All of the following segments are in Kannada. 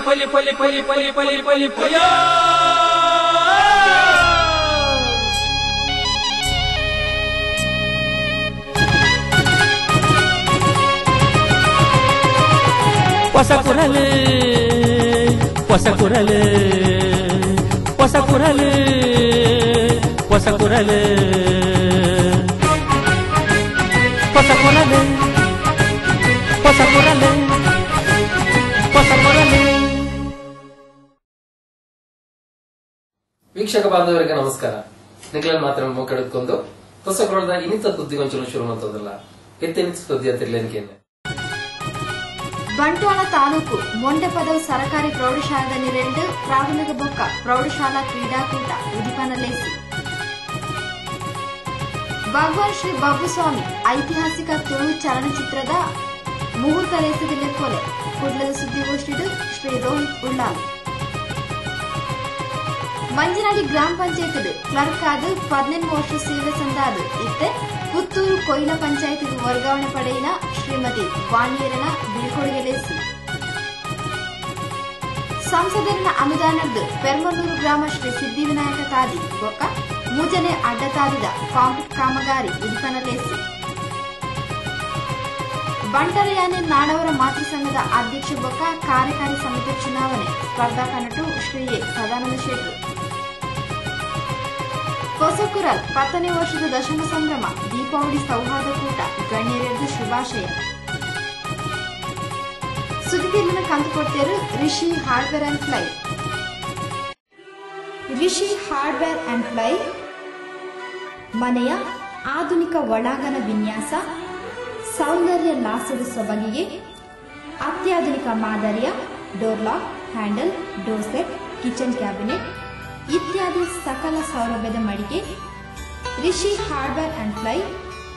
ಪಲಿ ಪಲಿ ಪಲಿ ಪಲಿ ಪಲಿ ಪಲಿ ಪಯ ಹೊಸ ಕುರಲು ಹೊಸ ಕುರಲು ಹೊಸ ಕುರಲು ಹೊಸ ಕುರಲು ಹೊಸ ಕುರಲು ಹೊಸ ಕುರಲು ಹೊಸ ಕುರಲು. ವೀಕ್ಷಕ ಬಾಂಧವರಿಗೆ ನಮಸ್ಕಾರ. ನಿಖಿಲ್ ಮಾತ್ರ ಮೂಕೆಡುಕೊಂಡು ಹೊಸ ಕುರಲದ ಇನ್ನಿತ ಸುದ್ದಿಗೊಂಚಲು ಶುರು ಮಾಡುವುದಲ್ಲ ಎತ್ತಿನ ಸುದ್ದಿ ಅಂತಿರ್ಲೇನಿಕೆಯನ್ನೇ. ಬಂಟ್ವಾಳ ತಾಲೂಕು ಮೊಂಡೆಪದವು ಸರಕಾರಿ ಪ್ರೌಢಶಾಲೆಯಲ್ಲಿ 2 ಪ್ರಾಥಮಿಕ ಬೊಕ್ಕ ಪ್ರೌಢಶಾಲಾ ಕ್ರೀಡಾಕೂಟ ಉದಿಪನಲೇಸಿ. ಭಗವಾನ್ ಶ್ರೀ ಬಾಬುಸ್ವಾಮಿ ಐತಿಹಾಸಿಕ ತುಳು ಚಲನಚಿತ್ರದ ಮುಹೂರ್ತ ಲೇಸದಿಲ್ಲ ಕೊಲೆ ಕುಡ್ಲದ ಸುದ್ದಿಗೋಷ್ಠಿಡು ಶ್ರೀ ರೋಹಿತ್ ಉಳ್ಳಾಲ್. ಮಂಜನಾಡಿ ಗ್ರಾಮ ಪಂಚಾಯತ್ ಕ್ಲರ್ಕ್ ಆದ 18 ವರ್ಷ ಸೇವೆ ಸಂದಾದ ಇತ್ತೆ ಪುತ್ತೂರು ಕೊಯ್ಲ ಪಂಚಾಯತ್ಗೆ ವರ್ಗಾವಣೆ ಪಡೆಯಿನ ಶ್ರೀಮತಿ ವಾಣಿಯರನ ಬೀಳ್ಕೊಡುಗೆಲೇಸಿ. ಸಂಸದರಿನ ಅನುದಾನದ ಪೆರ್ಮನೂರು ಗ್ರಾಮ ಶ್ರೀ ಸಿದ್ಧಿವಿನಾಯಕ ತಾದಿ ಬೊಕ್ಕ ಮೂಜನೆ ಅಡ್ಡತಾದಿದ ಕಾಂಕ್ರೀಟ್ ಕಾಮಗಾರಿ ಉದಿಪನಲೇಸಿ. ಬಂಟರಯಾನೆ ನಾಡವರ ಮಾತೃ ಸಂಘದ ಅಧ್ಯಕ್ಷ ಬೊಕ್ಕ ಕಾರ್ಯಕಾರಿ ಸಮಿತಿ ಚುನಾವಣೆ ಸ್ಪರ್ಧಾ ಕನಟು ಶ್ರೀ ಎ ಸದಾನಂದ ಶೆಟ್ಟಿ. ಹೊಸಕುರಲ್ 10ನೇ ವರ್ಷದ ದಶಮ ಸಂಭ್ರಮ ದೀಪಾವಳಿ ಸೌಹಾರ್ದ ಕೂಟ ಗಣ್ಯರೆದ್ದು ಶುಭಾಶಯ. ಸುದ್ದಿತಿಲ್ಲಿನ ಕಂತು ಕೊಡ್ತೇರು Rishi hardware and ply. Rishi hardware and ply ಮನೆಯ ಆಧುನಿಕ ಒಳಾಂಗಣ ವಿನ್ಯಾಸ, ಸೌಂದರ್ಯ ಲಾಸದ ಸೊಬಗಿಗೆ ಅತ್ಯಾಧುನಿಕ ಮಾದರಿಯ door lock, handle, door set, kitchen cabinet ಇತ್ಯಾದಿ ಸಕಲ ಸೌಲಭ್ಯದ ಮಳಿಗೆ Rishi hardware and ply,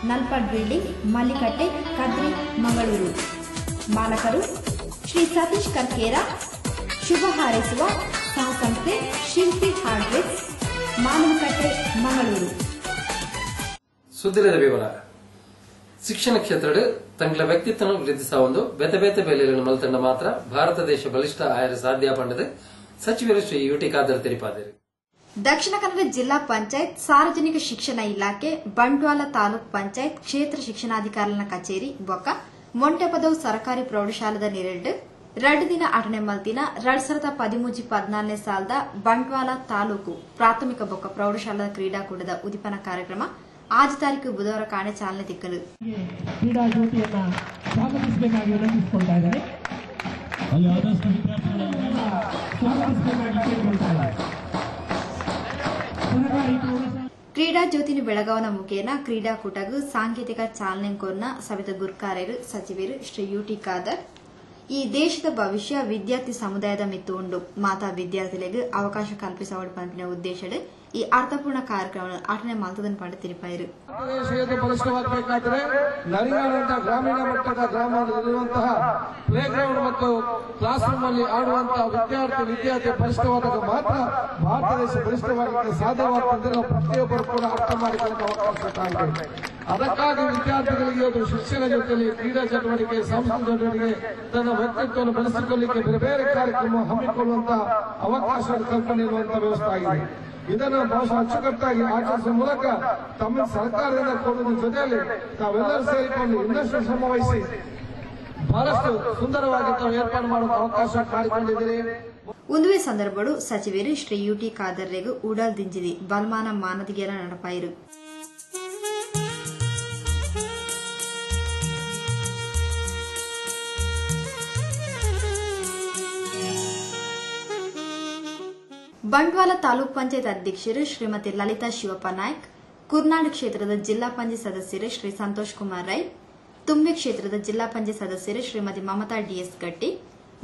Nalpad building, Mallikatte, Kadri, Mangaluru. ಮಾಲಕರು ಶ್ರೀ ಸತೀಶ್ ಕರ್ಕೇರ. ಶುಭ ಹಾರೈಸುವ ಸಹಸಂಸ್ಥೆ ಶಿಲ್ಪಿ ಹಾರ್ಡ್ವೇರ್, ಮಾನವಕಟ್ಟೆ, ಮಂಗಳೂರು. ಸುದ್ದಿರದ ವಿವರ. ಶಿಕ್ಷಣ ಕ್ಷೇತ್ರ ತಂಗಳ ವ್ಯಕ್ತಿತ್ವ ವೃದ್ಧಿಸುವ ಒಂದು ಬೇತೆ ಬೇತೆ ಬೆಲೆಗಳನ್ನು ಮಲ್ತಂಡ ಮಾತ್ರ ಭಾರತ ದೇಶ ಬಲಿಷ್ಠ ಆಯರ ಸಾಧ್ಯ ಪಂಡದೆ ಸಚಿವರು ಶ್ರೀ ಯುಟಿ ಖಾದರ್ ತಿಳಿಸಿದರು. ದಕ್ಷಿಣ ಕನ್ನಡ ಜಿಲ್ಲಾ ಪಂಚಾಯತ್ ಸಾರ್ವಜನಿಕ ಶಿಕ್ಷಣ ಇಲಾಖೆ ಬಂಟ್ವಾಳ ತಾಲೂಕ್ ಪಂಚಾಯತ್ ಕ್ಷೇತ್ರ ಶಿಕ್ಷಣಾಧಿಕಾರಿಗಳ ಕಚೇರಿ ಬೊಕ್ಕ ಮೊಂಟೆಪದವು ಸರಕಾರಿ ಪ್ರೌಢಶಾಲದ 2 ದಿನ ಆಟನೆ ಮಲ್ತಿನ 2013-14 ಸಾಲದ ಬಂಟ್ವಾಳ ತಾಲೂಕು ಪ್ರಾಥಮಿಕ ಬೊಕ್ಕ ಪ್ರೌಢಶಾಲಾ ಕ್ರೀಡಾಕೂಟದ ಉದಿಪನ ಕಾರ್ಯಕ್ರಮ ಆಜ್ ತಾರೀಕು ಬುಧವಾರ ಕಾಣೆ ಚಾಲನೆ ದಿಕ್ಕಲು. ಕ್ರೀಡಾ ಜ್ಯೋತಿಯನ್ನು ಸ್ವಾಗತಿಸಬೇಕಾಗಿ ವಿನಂತಿಸಿಕೊಳ್ತಾ ಇದ್ದಾರೆ. ಕ್ರೀಡಾ ಜ್ಯೋತಿನಿ ಬೆಳಗಾವನ ಮುಖೇನ ಕ್ರೀಡಾಕೂಟಗೂ ಸಾಂಕೇತಿಕ ಚಾಲನೆ ಕೊರ್ನ ಸವಿತ ಗುರ್ಕಾರ್ಯರು ಸಚಿವರು ಶ್ರೀ ಯುಟಿ ಖಾದರ್. ಈ ದೇಶದ ಭವಿಷ್ಯ ವಿದ್ಯಾರ್ಥಿ ಸಮುದಾಯದ ಮಿತ್ತು ಉಂಡು ಮಾತಾ ವಿದ್ಯಾರ್ಥಿಗಳಿಗೆ ಅವಕಾಶ ಕಲ್ಪಿಸುವ ಪಂಪಿನ ಉದ್ದೇಶದ ಈ ಅರ್ಥಪೂರ್ಣ ಕಾರ್ಯಕ್ರಮವನ್ನು ಆಟನೆ ಮಾಲ್ತದನ್ನು ಪಂಡ ತಿರುಪಾಯಿರು. ಬಲಿಷ್ಠವಾಗಬೇಕಾದರೆ ನರಿಗಾನಂತ ಗ್ರಾಮೀಣ ಮಟ್ಟದ ಗ್ರಾಮದಲ್ಲಿರುವಂತಹ ಪ್ಲೇ ಗ್ರೌಂಡ್ ಮತ್ತು ಕ್ಲಾಸ್ ರೂಮ್ ಅಲ್ಲಿ ಆಡುವಂತಹ ವಿದ್ಯಾರ್ಥಿ ಬಲಿಷ್ಠವಾದಾಗ ಮಾತ್ರ ಭಾರತ ದೇಶ ಬಲಿಷ್ಠವಾಗಲಿಕ್ಕೆ ಸಾಧ್ಯವಾಗುತ್ತದೆ. ನಾವು ಪ್ರತಿಯೊಬ್ಬರು ಕೂಡ ಅರ್ಥ ಮಾಡಿಕೊಳ್ಳಲು ಅವಕಾಶ ಇದೆ. ಅದಕ್ಕಾಗಿ ವಿದ್ಯಾರ್ಥಿಗಳಿಗೆ ಒಂದು ಶಿಕ್ಷಣ ಜೊತೆಯಲ್ಲಿ ಕ್ರೀಡಾ ಚಟುವಟಿಕೆ, ಸಾಂಸ್ಕೃತಿಕ ಚಟುವಟಿಕೆ, ತನ್ನ ವ್ಯಕ್ತಿತ್ವವನ್ನು ಬೆಳೆಸಿಕೊಳ್ಳಲಿಕ್ಕೆ ಬೇರೆ ಬೇರೆ ಕಾರ್ಯಕ್ರಮ ಹಮ್ಮಿಕೊಳ್ಳುವಂತಹ ಅವಕಾಶ ಕಲ್ಪನೆ ಇರುವಂತಹ ವ್ಯವಸ್ಥೆ ಆಗಿದೆ. ಇದನ್ನು ಬಹುಶಃ ಅಚ್ಚುಕಟ್ಟಾಗಿ ಆಚರಿಸುವ ಮೂಲಕ ತಮ್ಮ ಸರ್ಕಾರದಿಂದ ಕೊಡುವ ಜೊತೆಯಲ್ಲಿ ತಾವೆಲ್ಲರೂ ಸೇರಿಕೊಂಡು ಇನ್ನಷ್ಟು ಶ್ರಮ ವಹಿಸಿ ಬಹಳಷ್ಟು ಸುಂದರವಾಗಿ ತಾವು ಏರ್ಪಾಡು ಮಾಡುವ ಅವಕಾಶ ಮಾಡಿಕೊಂಡಿದ್ದೀರಿ. ಉಂದುವೆ ಸಂದರ್ಭಗಳು ಸಚಿವರು ಶ್ರೀ ಯುಟಿ ಖಾದರ್ರೆಗೂ ಉಡಲ್ ದಿಂಜಿದಿ ಬಲ್ಮಾನ ಮಾನದಿಗೆರ ನಡಪಾಯಿರು. ಬಂಟ್ವಾಳ ತಾಲೂಕ್ ಪಂಚಾಯತ್ ಅಧ್ಯಕ್ಷರು ಶ್ರೀಮತಿ ಲಲಿತಾ ಶಿವಪ್ಪ ನಾಯ್ಕ್, ಕುರ್ನಾಡು ಕ್ಷೇತ್ರದ ಜಿಲ್ಲಾ ಪಂಚಾಯತ್ ಸದಸ್ಯರು ಶ್ರೀ ಸಂತೋಷ್ ಕುಮಾರ್ ರೈ, ತುಂಬೆ ಕ್ಷೇತ್ರದ ಜಿಲ್ಲಾ ಪಂಚಾಯತ್ ಸದಸ್ಯರು ಶ್ರೀಮತಿ ಮಮತಾ ಡಿಎಸ್ ಗಟ್ಟಿ,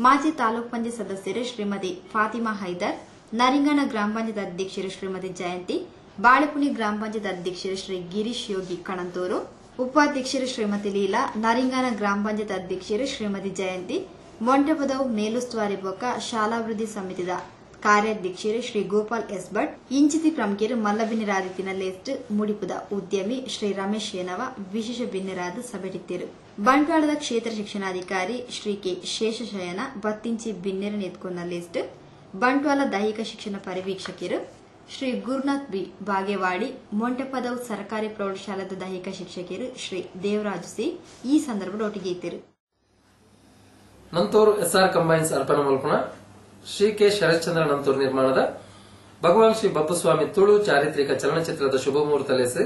ಮಾಜಿ ತಾಲೂಕ್ ಪಂಚಾಯತ್ ಸದಸ್ಯರು ಶ್ರೀಮತಿ ಫಾತಿಮಾ ಹೈದರ್, ನರಿಂಗಾನ ಗ್ರಾಮ ಪಂಚಾಯತ್ ಅಧ್ಯಕ್ಷರು ಶ್ರೀಮತಿ ಜಯಂತಿ, ಬಾಳೆಪುಣಿ ಗ್ರಾಮ ಪಂಚಾಯತ್ ಅಧ್ಯಕ್ಷರು ಶ್ರೀ ಗಿರೀಶ್ ಯೋಗಿ ಕಣಂತೂರು, ಉಪಾಧ್ಯಕ್ಷರು ಶ್ರೀಮತಿ ಲೀಲಾ, ನರಿಂಗಾನ ಗ್ರಾಮ ಪಂಚಾಯತ್ ಅಧ್ಯಕ್ಷರು ಶ್ರೀಮತಿ ಜಯಂತಿ, ಮೊಂಟೆಪದವು ಮೇಲುಸ್ತುವಾರಿ ಬೊಕ್ಕ ಶಾಲಾಭಿವೃದ್ಧಿ ಸಮಿತಿದ ಕಾರ್ಯಾಧ್ಯಕ್ಷರು ಶ್ರೀ ಗೋಪಾಲ್ ಎಸ್ ಭಟ್ ಇಂಚಿತಿ ಪ್ರಮುಖರು ಮಲ್ಲಬಿನ್ನಿರಾದಿತ್ತಿನ ಲೇಸ್ಟ್ ಮುಡಿಪುದ ಉದ್ಯಮಿ ಶ್ರೀ ರಮೇಶ್ ಏನವ ವಿಶೇಷ ಭಿನ್ನರಾದ ಸಭೆಟಿತ್ತರು. ಬಂಟ್ವಾಳದ ಕ್ಷೇತ್ರ ಶಿಕ್ಷಣಾಧಿಕಾರಿ ಶ್ರೀ ಕೆ ಶೇಷಶಯನ ಬತ್ತಿಂಚಿ ಭಿನ್ನೆರ ನೆತ್ಕೊಂಡ ಲೇಸ್ಟ್ ಬಂಟ್ವಾಳ ದೈಹಿಕ ಶಿಕ್ಷಣ ಪರಿವೀಕ್ಷಕರು ಶ್ರೀ ಗುರುನಾಥ್ ಬಿ ಬಾಗೇವಾಡಿ ಮೊಂಟೆಪದವು ಸರ್ಕಾರಿ ಪ್ರೌಢಶಾಲಾದ ದೈಹಿಕ ಶಿಕ್ಷಕರು ಶ್ರೀ ದೇವರಾಜು ಸಿ ಈ ಸಂದರ್ಭದಲ್ಲಿ ಒಟ್ಟಿಗೆ ಇದ್ದರು. ನಂತೂರು ಎಸ್ಆರ್ ಕಂಬೈನ್ಸ್ ಅರ್ಪಣೆ ಮಲ್ಪಣ ಶ್ರೀ ಕೆ ಶರತ್ಚಂದ್ರ ನಂತೂರು ನಿರ್ಮಾಣದ ಭಗವಾನ್ ಶ್ರೀ ಬಬ್ಬುಸ್ವಾಮಿ ತುಳು ಚಾರಿತ್ರಿಕ ಚಲನಚಿತ್ರದ ಶುಭ ಮುಹೂರ್ತ ಲೇಸು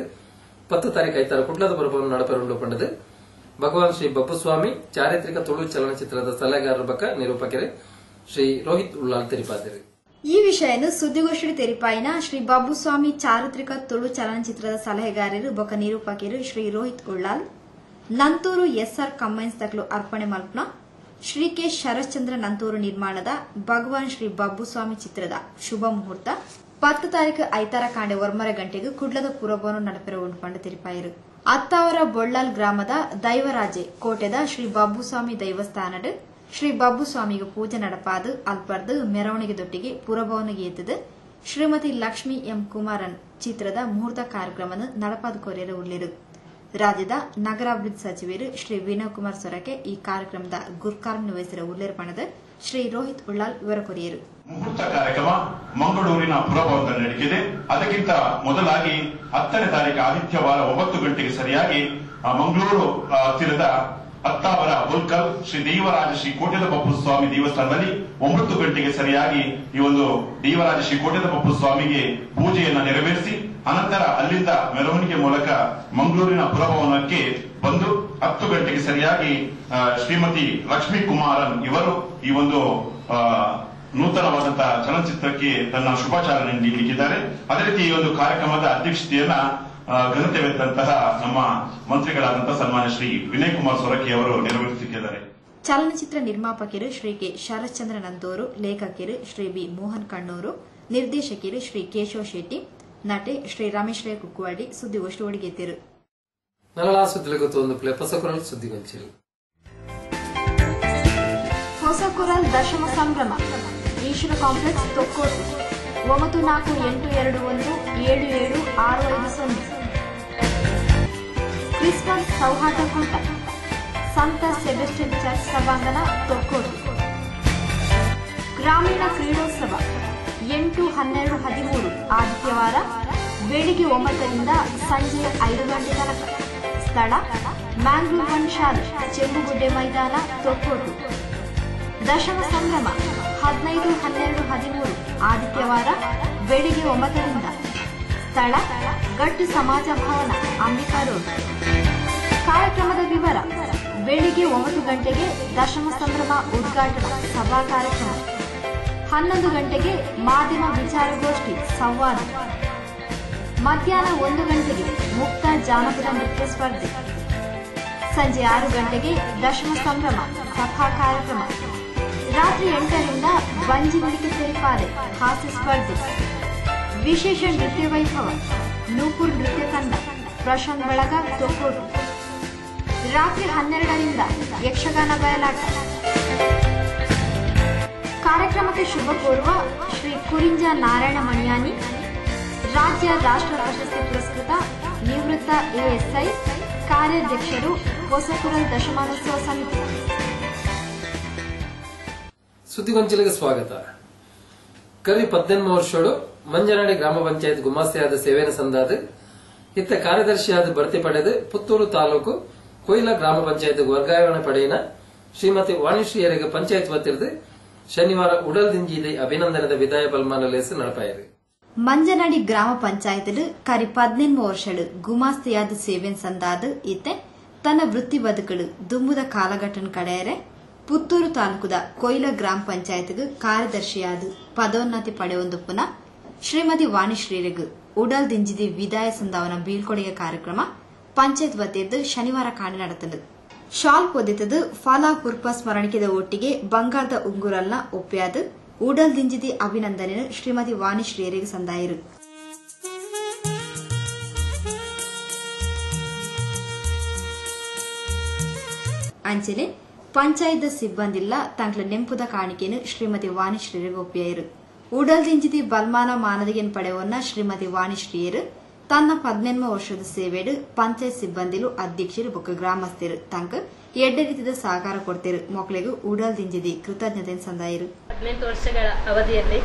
10 ತಾರೀಕು ಐತಾರ ಕುಟ್ಲದ ಪರ್ವವನ್ನು ನಡಪೆರುಂಡು ಪಂಡದು ಭಗವಾನ್ ಶ್ರೀ ಬಬ್ಬುಸ್ವಾಮಿ ಚಾರಿತ್ರಿಕ ತುಳು ಚಲನಚಿತ್ರದ ಸಲಹೆಗಾರರ ಬಕ್ಕ ನಿರೂಪಕರು ಶ್ರೀ ರೋಹಿತ್ ಉಳ್ಳಾಲ್ ತೆರಿಪಾದರು. ಈ ವಿಷಯವನ್ನು ಸುದ್ದಿಗೋಷ್ಠಿ ತೆರಿಪಾಯಿನ ಶ್ರೀ ಬಾಬುಸ್ವಾಮಿ ಚಾರಿತ್ರಿಕ ತುಳು ಚಲನಚಿತ್ರದ ಸಲಹೆಗಾರರು ಬೊಕ್ಕ ನಿರೂಪಕರು ಶ್ರೀ ರೋಹಿತ್ ಉಳ್ಳಾಲ್ ನಂತೂರು ಎಸ್ಆರ್ ಕಂಬೈನ್ಸ್ ತಕ್ಲು ಅರ್ಪಣೆ ಮಲ್ಪನ ಶ್ರೀ ಕೆ ಶರತ್ಚಂದ್ರ ನಂತೂರು ನಿರ್ಮಾಣದ ಭಗವಾನ್ ಶ್ರೀ ಬಾಬುಸ್ವಾಮಿ ಚಿತ್ರದ ಶುಭ ಮುಹೂರ್ತ 10 ತಾರೀಕು ಐತಾರ ಕಾಂಡೆ 1:30 ಗಂಟೆಗೆ ಕುಡ್ಲದ ಪೂರ್ವವನ್ನು ನಡಪೆರುಂಡು ತೆರಿಪಾಯಿರು. ಅತ್ತಾವರ ಬೊಳ್ಳಾಲ್ ಗ್ರಾಮದ ದೈವರಾಜೆ ಕೋಟೆದ ಶ್ರೀ ಬಾಬುಸ್ವಾಮಿ ದೈವಸ್ಥಾನದ ಶ್ರೀ ಬಾಬುಸ್ವಾಮಿಗೆ ಪೂಜೆ ನಡಪಾದು ಅಲ್ಪರ್ದು ಮೆರವಣಿಗೆದೊಟ್ಟಿಗೆ ಪುರಭವನಿಗೆ ಎತ್ತದು ಶ್ರೀಮತಿ ಲಕ್ಷ್ಮಿ ಎಂ ಕುಮಾರನ್ ಚಿತ್ರದ ಮುಹೂರ್ತ ಕಾರ್ಯಕ್ರಮವನ್ನು ನಡಪಾದ ಕೊರೆಯರು ಉಳ್ಳಿರು. ರಾಜ್ಯದ ನಗರಾಭಿವೃದ್ಧಿ ಸಚಿವರು ಶ್ರೀ ವಿನಯ್ ಕುಮಾರ್ ಸೊರಕೆ ಈ ಕಾರ್ಯಕ್ರಮದ ಗುರ್ಕಾರ್ಮಿನ ವಹಿಸಿದ ಉಲ್ಲೇರ್ಪಣದ ಶ್ರೀ ರೋಹಿತ್ ಉಳ್ಳಾಲ್ ವಿವರ ಕೊರೆಯರು. ಮುಹೂರ್ತ ಕಾರ್ಯಕ್ರಮ ಮಂಗಳೂರಿನ ಪುರಭವನದಲ್ಲಿ ನಡೆದಿದೆ. ಅದಕ್ಕಿಂತ ಮೊದಲಾಗಿ 10ನೇ ತಾರೀಕು ಆದಿತ್ಯವಾರ 9 ಗಂಟೆಗೆ ಸರಿಯಾಗಿ ಮಂಗಳೂರು ತೀರದ ಅತ್ತಾವರ ಬುಲ್ಕಲ್ ಶ್ರೀ ದೇವರಾಜ ಶ್ರೀ ಕೋಟೆದ ಬಪ್ಪುಸ್ವಾಮಿ ದೇವಸ್ಥಾನದಲ್ಲಿ 9 ಗಂಟೆಗೆ ಸರಿಯಾಗಿ ಈ ಒಂದು ದೇವರಾಜ ಶ್ರೀ ಕೋಟೆದ ಬಪ್ಪುಸ್ವಾಮಿಗೆ ಪೂಜೆಯನ್ನ ನೆರವೇರಿಸಿ ಅನಂತರ ಅಲ್ಲಿಂದ ಮೆರವಣಿಗೆ ಮೂಲಕ ಮಂಗಳೂರಿನ ಪುರಭವನಕ್ಕೆ ಬಂದು 10 ಗಂಟೆಗೆ ಸರಿಯಾಗಿ ಶ್ರೀಮತಿ ಲಕ್ಷ್ಮೀ ಕುಮಾರನ್ ಇವರು ಈ ಒಂದು ನೂತನವಾದಂತಹ ಚಲನಚಿತ್ರಕ್ಕೆ ತನ್ನ ಶುಭಾಚಾರ ನೀಡಿದ್ದಾರೆ. ಅದೇ ರೀತಿ ಈ ಒಂದು ಕಾರ್ಯಕ್ರಮದ ಅಧ್ಯಕ್ಷತೆಯನ್ನ ಘನತೆವೆತ್ತಂತಹ ನಮ್ಮ ಮಂತ್ರಿಗಳಾದಂತಹ ಸನ್ಮಾನ್ಯ ಶ್ರೀ ವಿನಯ್ ಕುಮಾರ್ ಸೊರಕೆ ಅವರು ನೆರವೇರಿಸುತ್ತಿದ್ದಾರೆ. ಚಲನಚಿತ್ರ ನಿರ್ಮಾಪಕರು ಶ್ರೀ ಕೆ ಶರತ್ಚಂದ್ರ ನಂತೂರು, ಲೇಖಕರು ಶ್ರೀ ಬಿ ಮೋಹನ್ ಕಣ್ಣೂರು, ನಿರ್ದೇಶಕರು ಶ್ರೀ ಕೇಶವ್ ಶೆಟ್ಟಿ, ನಟೆ ಶ್ರೀ ರಮೇಶ್ ರೈ ಕುಕ್ಕುವಾಡಿ ಸುದ್ದಿಗೋಷ್ಠಿ ಒಳಗೆದ್ದರು. ನರಳಾ ಸುದ್ದಿಲಗುತ್ತೊಂದು ಪ್ಲೇ ಹೊಸಕುರಲ್ ಸುದ್ದಿಗೊಂಚಿರು. ಹೊಸಕುರಲ್ ದಶಮ ಸಂಭ್ರಮ ಈಶ್ವರ ಕಾಂಪ್ಲೆಕ್ಸ್ ತೊಕ್ಕೋಟು 9482217765 ಕ್ರಿಸ್ಮಸ್ ಸೌಹಾರ್ದಕೂಟ ಸಂತ ಸೆಬೆಸ್ಟಿಯನ್ ಚರ್ಚ್ ಸಭಾಂಗಣ ತೊಕ್ಕೋಟು. ಗ್ರಾಮೀಣ ಕ್ರೀಡೋತ್ಸವ 8-12-13 ಆದಿತ್ಯವಾರ ಬೆಳಿಗ್ಗೆ 9ರಿಂದ ಸಂಜೆ 5 ಗಂಟೆ ತನಕ. ಸ್ಥಳ ಮ್ಯಾಂಗ್ಳೂರ್ 1 ಶಾಲೆ, ಚೆಂಬುಗುಡ್ಡೆ ಮೈದಾನ, ತೊಕ್ಕೋಟು. ದಶಮ ಸಂಭ್ರಮ 15-12-13 ಆದಿತ್ಯವಾರ ಬೆಳಿಗ್ಗೆ 9ರಿಂದ. ಸ್ಥಳ ಗಟ್ಟು ಸಮಾಜ ಭವನ, ಅಂಬಿಕಾ ರೋಡ್. ಕಾರ್ಯಕ್ರಮದ ವಿವರ: ಬೆಳಿಗ್ಗೆ 9 ಗಂಟೆಗೆ ದಶಮ ಸಂಭ್ರಮ ಉದ್ಘಾಟನಾ ಸಭಾ ಕಾರ್ಯಕ್ರಮ, 11 ಗಂಟೆಗೆ ಮಾಧ್ಯಮ ವಿಚಾರಗೋಷ್ಠಿ ಸಂವಾದ, ಮಧ್ಯಾಹ್ನ 1 ಗಂಟೆಗೆ ಮುಕ್ತ ಜಾನಪದ ನೃತ್ಯ ಸ್ಪರ್ಧೆ, ಸಂಜೆ 6 ಗಂಟೆಗೆ ದಶಮ ಸಂಭ್ರಮ ಸಭಾ ಕಾರ್ಯಕ್ರಮ, ರಾತ್ರಿ 8ರಿಂದ ಬಂಜಿ ಮಡಿಕೆ ತೆರಿಪಾಲೆ ಹಾಸ್ಯ ಸ್ಪರ್ಧೆ, ವಿಶೇಷ ನೃತ್ಯ ವೈಭವ, ನೂಪುರ್ ನೃತ್ಯ ತಂಡ, ಪ್ರಶಾಂತ್ ಬಳಗ, ತೊಕ್ಕೋಟು. ರಾತ್ರಿ 12ರಿಂದ ಯಕ್ಷಗಾನ ಬಯಲಾಟ. ಕಾರ್ಯಕ್ರಮಕ್ಕೆ ಶುಭ ಕೋರುವ ಶ್ರೀ ಕುರಿಂಜ ನಾರಾಯಣ ಮಣಿಯಾನಿ, ರಾಜ್ಯ ರಾಷ್ಟ್ರ ಪ್ರಶಸ್ತಿ ಪುರಸ್ಕೃತ ನಿವೃತ್ತ ಎಎಸ್ಐ, ಕಾರ್ಯಾಧ್ಯಕ್ಷರು, ಹೊಸಕುರಲ್ ದಶಮಾನೋತ್ಸವ ಸಮಿತಿ. ಸುದ್ದಿಗೊಂಚಲಿಗೆ ಸ್ವಾಗತ. ಕರಿ 18 ವರ್ಷೋಡು ಮಂಜನಾಡಿ ಗ್ರಾಮ ಪಂಚಾಯತ್ ಗುಮಾಸ್ತೆಯಾದ ಸೇವೆನ ಸಂದಾದ ಇತ್ತ ಕಾರ್ಯದರ್ಶಿಯಾದ ಭರ್ತಿ ಪಡೆದು ಪುತ್ತೂರು ತಾಲೂಕು ಕೊಯ್ಲ ಗ್ರಾಮ ಪಂಚಾಯತ್ ವರ್ಗಾವಣೆ ಪಡೆಯಿನ ಶ್ರೀಮತಿ ವಾಣಿಶ್ರೀಯರಿಗೆ ಪಂಚಾಯತ್ ವತಿರ್ದು ಶನಿವಾರ ಉಡಲ್ ದಿಂಜಿದೆ ಅಭಿನಂದನದ ವಿದಾಯ ಬಲ್ಮಾನ ಲೇಸು ನಡಪಾಯಿರು. ಮಂಜನಾಡಿ ಗ್ರಾಮ ಪಂಚಾಯತ್ ಕರಿ 18 ವರ್ಷಳು ಗುಮಾಸ್ತೆಯಾದ ಸೇವೆನ್ ಸಂದಾದ ಇತ್ತೆ ತನ್ನ ವೃತ್ತಿ ಬದುಕಳು ದುಂಬುದ ಕಾಲಘಟ್ಟನ ಕಡೆಯರೆ ಪುತ್ತೂರು ತಾಲೂಕುದ ಕೊಯ್ಲ ಗ್ರಾಮ ಪಂಚಾಯತ್ಗೆ ಕಾರ್ಯದರ್ಶಿಯಾದ ಪದೋನ್ನತಿ ಪಡೆಯೊಂದುಪ್ಪುನ ಶ್ರೀಮತಿ ವಾಣಿಶ್ರೀರಿಗೆ ಉಡಲ್ ದಿಂಜಿದಿ ವಿದಾಯ ಸಂದಾವನ ಬೀಳ್ಕೊಡುಗೆ ಕಾರ್ಯಕ್ರಮ ಪಂಚಾಯತ್ ವತಿಯದ್ದು ಶನಿವಾರ ಕಾಣೆ ನಡೆತದು. ಶಾಲ್ ಪೊದೆತದು ಫಾಲಾ ಕುರ್ಪ ಸ್ಮರಣಿಕೆದ ಒಟ್ಟಿಗೆ ಬಂಗಾರದ ಉಂಗುರಲ್ನ ಒಪ್ಪ್ಯಾದ ಉಡಲ್ ದಿಂಜಿದಿ ಅಭಿನಂದನೆ ಶ್ರೀಮತಿ ವಾಣಿಶ್ರೀಯರಿಗೆ ಸಂದಾಯಿರು. ಅಂಚನೆ ಪಂಚಾಯತ್ ಸಿಬ್ಬಂದಿಲ್ಲ ತಂಗ್ಲ ನೆಂಪುದ ಕಾಣಿಕೆಯನ್ನು ಶ್ರೀಮತಿ ವಾಣಿಶ್ರೀಯರಿಗೆ ಒಪ್ಪಿಯಾಯಿರು. ಉಡಲ್ದಿಂಜಿದಿ ಬಲ್ಮಾನ ಮಾನದಿಗೆನ್ ಪಡೆವನ್ನ ಶ್ರೀಮತಿ ವಾಣಿಶ್ರೀಯರು ತನ್ನ 18 ವರ್ಷದ ಸೇವೆಡು ಪಂಚಾಯತ್ ಸಿಬ್ಬಂದಿಲು ಅಧ್ಯಕ್ಷರು ಬೊಕ್ಕ ಗ್ರಾಮಸ್ಥರು ತಂಕ ಎಡ್ಡೆ ರೀತಿಯ ಸಹಕಾರ ಕೊಡ್ತಿರು ಮಕ್ಕಳಿಗೂ ಉಡಲ್ದಿಂಜಿದಿ ಕೃತಜ್ಞತೆ ಸಂದಾಯರು. 18 ವರ್ಷಗಳ ಅವಧಿಯಲ್ಲಿ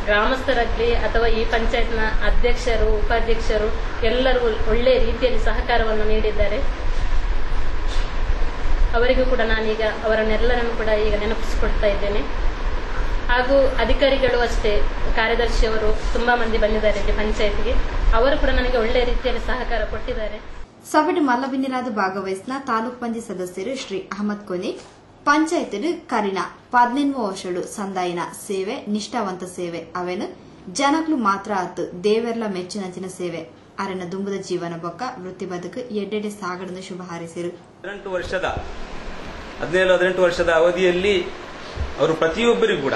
ಗ್ರಾಮಸ್ಥರಾಗಲಿ ಅಥವಾ ಈ ಪಂಚಾಯತ್ನ ಅಧ್ಯಕ್ಷರು ಉಪಾಧ್ಯಕ್ಷರು ಎಲ್ಲರೂ ಒಳ್ಳೆಯ ರೀತಿಯಲ್ಲಿ ಸಹಕಾರವನ್ನು ನೀಡಿದ್ದಾರೆ. ಅವರಿಗೂ ಕೂಡ ನಾನೀಗ ಅವರನ್ನೆಲ್ಲರನ್ನು ಕೂಡ ಈಗ ನೆನಪಿಸಿಕೊಡ್ತಾ ಇದ್ದೇನೆ. ಹಾಗೂ ಅಧಿಕಾರಿಗಳು ಅಷ್ಟೇ, ಕಾರ್ಯದರ್ಶಿಯವರು ತುಂಬಾ ಮಂದಿ ಬಂದಿದ್ದಾರೆ ಇಲ್ಲಿ ಪಂಚಾಯತ್ಗೆ. ಅವರು ಕೂಡ ನನಗೆ ಒಳ್ಳೆಯ ರೀತಿಯಲ್ಲಿ ಸಹಕಾರ ಕೊಟ್ಟಿದ್ದಾರೆ. ಸಭೆಡು ಮಲ್ಲಬಿಂದಿರಾದ ಭಾಗವಹಿಸಿದ ತಾಲೂಕ್ ಪಂಚಾಯತ್ ಸದಸ್ಯರು ಶ್ರೀ ಅಹಮದ್ ಕೊನಿ ಪಂಚಾಯತ್ ಕರಿನ 18 ವರ್ಷಗಳು ಸಂದಾಯಿನ ಸೇವೆ ನಿಷ್ಠಾವಂತ ಸೇವೆ ಅವೇನು ಜನಕ್ಲು ಮಾತ್ರ ಆತು ದೇವೆರ್ಲ ಮೆಚ್ಚಿನಂಚಿನ ಸೇವೆ ಅರೆನ ದುಂಬದ ಜೀವನ ಬೊಕ್ಕ ವೃತ್ತಿ ಬದುಕು ಎಡ್ಡೆಡೆ ಸಾಗಡನ್ನು ಶುಭ ಹಾರೈಸಿರು. 17-18 ವರ್ಷದ ಅವಧಿಯಲ್ಲಿ ಅವರು ಪ್ರತಿಯೊಬ್ಬರಿಗೂ ಕೂಡ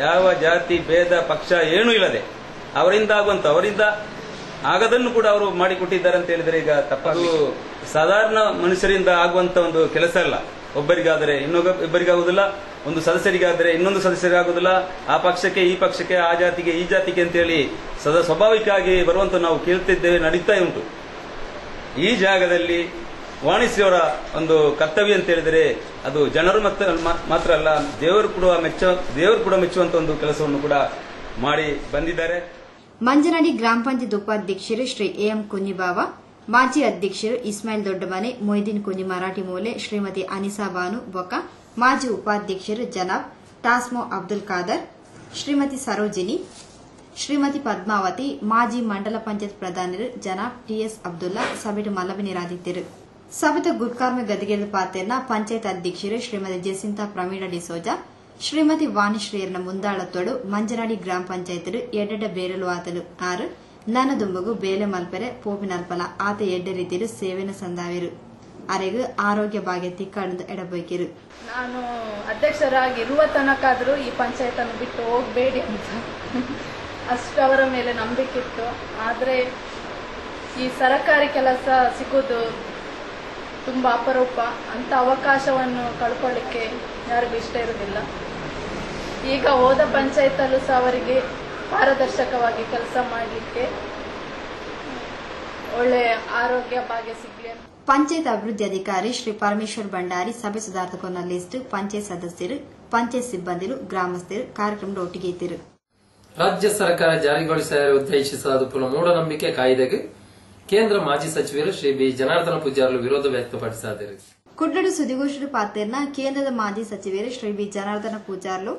ಯಾವ ಜಾತಿ ಭೇದ ಪಕ್ಷ ಏನೂ ಇಲ್ಲದೆ ಅವರಿಂದ ಆಗದನ್ನು ಕೂಡ ಅವರು ಮಾಡಿಕೊಟ್ಟಿದ್ದಾರೆ ಅಂತ ಹೇಳಿದರೆ ಈಗ ತಪ್ಪದು. ಸಾಧಾರಣ ಮನುಷ್ಯರಿಂದ ಆಗುವಂತ ಒಂದು ಕೆಲಸ ಅಲ್ಲ. ಒಬ್ಬರಿಗಾದರೆ ಇನ್ನೊಬ್ಬರಿಗಾಗುವುದಿಲ್ಲ, ಒಂದು ಸದಸ್ಯರಿಗಾದರೆ ಇನ್ನೊಂದು ಸದಸ್ಯರಿಗಾಗುವುದಿಲ್ಲ, ಆ ಪಕ್ಷಕ್ಕೆ ಈ ಪಕ್ಷಕ್ಕೆ, ಆ ಜಾತಿಗೆ ಈ ಜಾತಿಗೆ ಅಂತೇಳಿ ಸದಾ ಸ್ವಾಭಾವಿಕವಾಗಿ ಬರುವಂತ ನಾವು ಕೇಳ್ತಿದ್ದೇವೆ, ನಡೀತಾ ಉಂಟು. ಈ ಜಾಗದಲ್ಲಿ ವಾಣಿಶ್ರೀಯವರ ಒಂದು ಕರ್ತವ್ಯ ಅಂತ ಹೇಳಿದರೆ ಅದು ಜನರು ಮಾತ್ರ ಅಲ್ಲ, ದೇವರು ಕೂಡ ಮೆಚ್ಚುವಂತ ಒಂದು ಕೆಲಸವನ್ನು ಕೂಡ ಮಾಡಿ ಬಂದಿದ್ದಾರೆ. ಮಂಜನಡಿ ಗ್ರಾಮ ಪಂಚಾಯತ್ ಉಪಾಧ್ಯಕ್ಷರು ಶ್ರೀ ಎಂ ಕುഞ്ഞിಬಾವ, ಮಾಜಿ ಅಧ್ಯಕ್ಷರು ಇಸ್ಮಾಯಿಲ್ ದೊಡ್ಡಮನೆ, ಮೊಯ್ದೀನ್ ಕುഞ്ഞി ಮರಾಠಿ ಮೂಲೆ, ಶ್ರೀಮತಿ ಅನಿಸಾ ಬಾನು ಬೊಕ್ಕ ಮಾಜಿ ಉಪಾಧ್ಯಕ್ಷರು ಜನಾಬ್ ತಾಸ್ಮೋ ಅಬ್ದುಲ್ ಖಾದರ್, ಶ್ರೀಮತಿ ಸರೋಜಿನಿ, ಶ್ರೀಮತಿ ಪದ್ಮಾವತಿ, ಮಾಜಿ ಮಂಡಲ ಪಂಚಾಯತ್ ಪ್ರಧಾನರು ಜನಾಬ್ ಟಿಎಸ್ ಅಬ್ದುಲ್ಲಾ ಸಭೆಡು ಮಲ್ಲಬಿನಿರಾದಿದ್ದರು. ಸಭೆತ ಗುಡ್ಕಾರ್ಮೆ ಗದಿಗೆದ ಪಾತೆರ್ನ ಪಂಚಾಯತ್ ಅಧ್ಯಕ್ಷರು ಶ್ರೀಮತಿ ಜೆಸಿಂತಾ ಪ್ರಮೀಳಾ ಡಿಸೋಜಾ, ಶ್ರೀಮತಿ ವಾಣಿಶ್ರೀಯರ್ನ ಮುಂದಾಳತ್ತೋಡು ಮಂಜನಾಡಿ ಗ್ರಾಮ ಪಂಚಾಯತ್ ಎಡ್ಡೆಡ ಬೇರಲು ಆತಲು ಆರು ನನ್ನ ದುಂಬಗು ಬೇಲೆ ಮಲ್ಪೆರೆ ಪೋಪಿನಲ್ಪಲ ಆತ ಎಡ್ಡೆ ರೀತಿಯರು ಸೇವೆನ ಸಂದಾವಿರು ಅರೆಗೂ ಆರೋಗ್ಯ ಭಾಗ್ಯ ತಿಕ್ಕಾಡದ ಎಡಬೈಕಿರು. ನಾನು ಅಧ್ಯಕ್ಷರಾಗಿರುವ ತನಕಾದರೂ ಈ ಪಂಚಾಯತ್ ಅನ್ನು ಬಿಟ್ಟು ಹೋಗಬೇಡಿ ಅಂತ ಅಷ್ಟು ಅವರ ಮೇಲೆ ನಂಬಿಕೆ ಇತ್ತು. ಆದರೆ ಈ ಸರಕಾರಿ ಕೆಲಸ ಸಿಗೋದು ತುಂಬಾ ಅಪರೂಪ. ಅಂತ ಅವಕಾಶವನ್ನು ಕಳ್ಕೊಳ್ಳಿಕ್ಕೆ ಯಾರಿಗೂ ಇಷ್ಟ ಇರುವುದಿಲ್ಲ. ಈಗ ಹೋದ ಪಂಚಾಯತಲ್ಲೂ ಸಹ ಅವರಿಗೆ ಪಾರದರ್ಶಕವಾಗಿ ಕೆಲಸ ಮಾಡಲಿಕ್ಕೆ ಒಳ್ಳೆಯ ಆರೋಗ್ಯ ಭಾಗ್ಯ ಸಿಗಲಿ ಅಂತ. ಪಂಚಾಯತ್ ಅಭಿವೃದ್ಧಿ ಅಧಿಕಾರಿ ಶ್ರೀ ಪರಮೇಶ್ವರ್ ಭಂಡಾರಿ ಸಭೆ ಸುಧಾರಕನ ಲಿಸ್ಟ್ ಪಂಚಾಯತ್ ಸದಸ್ಯರು, ಪಂಚಾಯತ್ ಸಿಬ್ಬಂದಿರು, ಗ್ರಾಮಸ್ಥರು ಕಾರ್ಯಕ್ರಮದ ಒಟ್ಟಿಗೆ ಇದ್ದರು. ರಾಜ್ಯ ಸರ್ಕಾರ ಜಾರಿಗೊಳಿಸಲು ಉದ್ದೇಶಿಸಲಾದ ಮೂಢನಂಬಿಕೆ ಕಾಯ್ದೆಗೆ ಕೇಂದ್ರ ಮಾಜಿ ಸಚಿವರು ಶ್ರೀ ಬಿ ಜನಾರ್ದನ ಪೂಜಾರ್ಲು ವಿರೋಧ ವ್ಯಕ್ತಪಡಿಸಿದರು. ಕುಡ್ಲಡು ಸುದ್ದಿಗೋಷ್ಠಿ ಪಾತೆರ್ನ ಕೇಂದ್ರದ ಮಾಜಿ ಸಚಿವರು ಶ್ರೀ ಬಿ ಜನಾರ್ದನ ಪೂಜಾರ್ಲು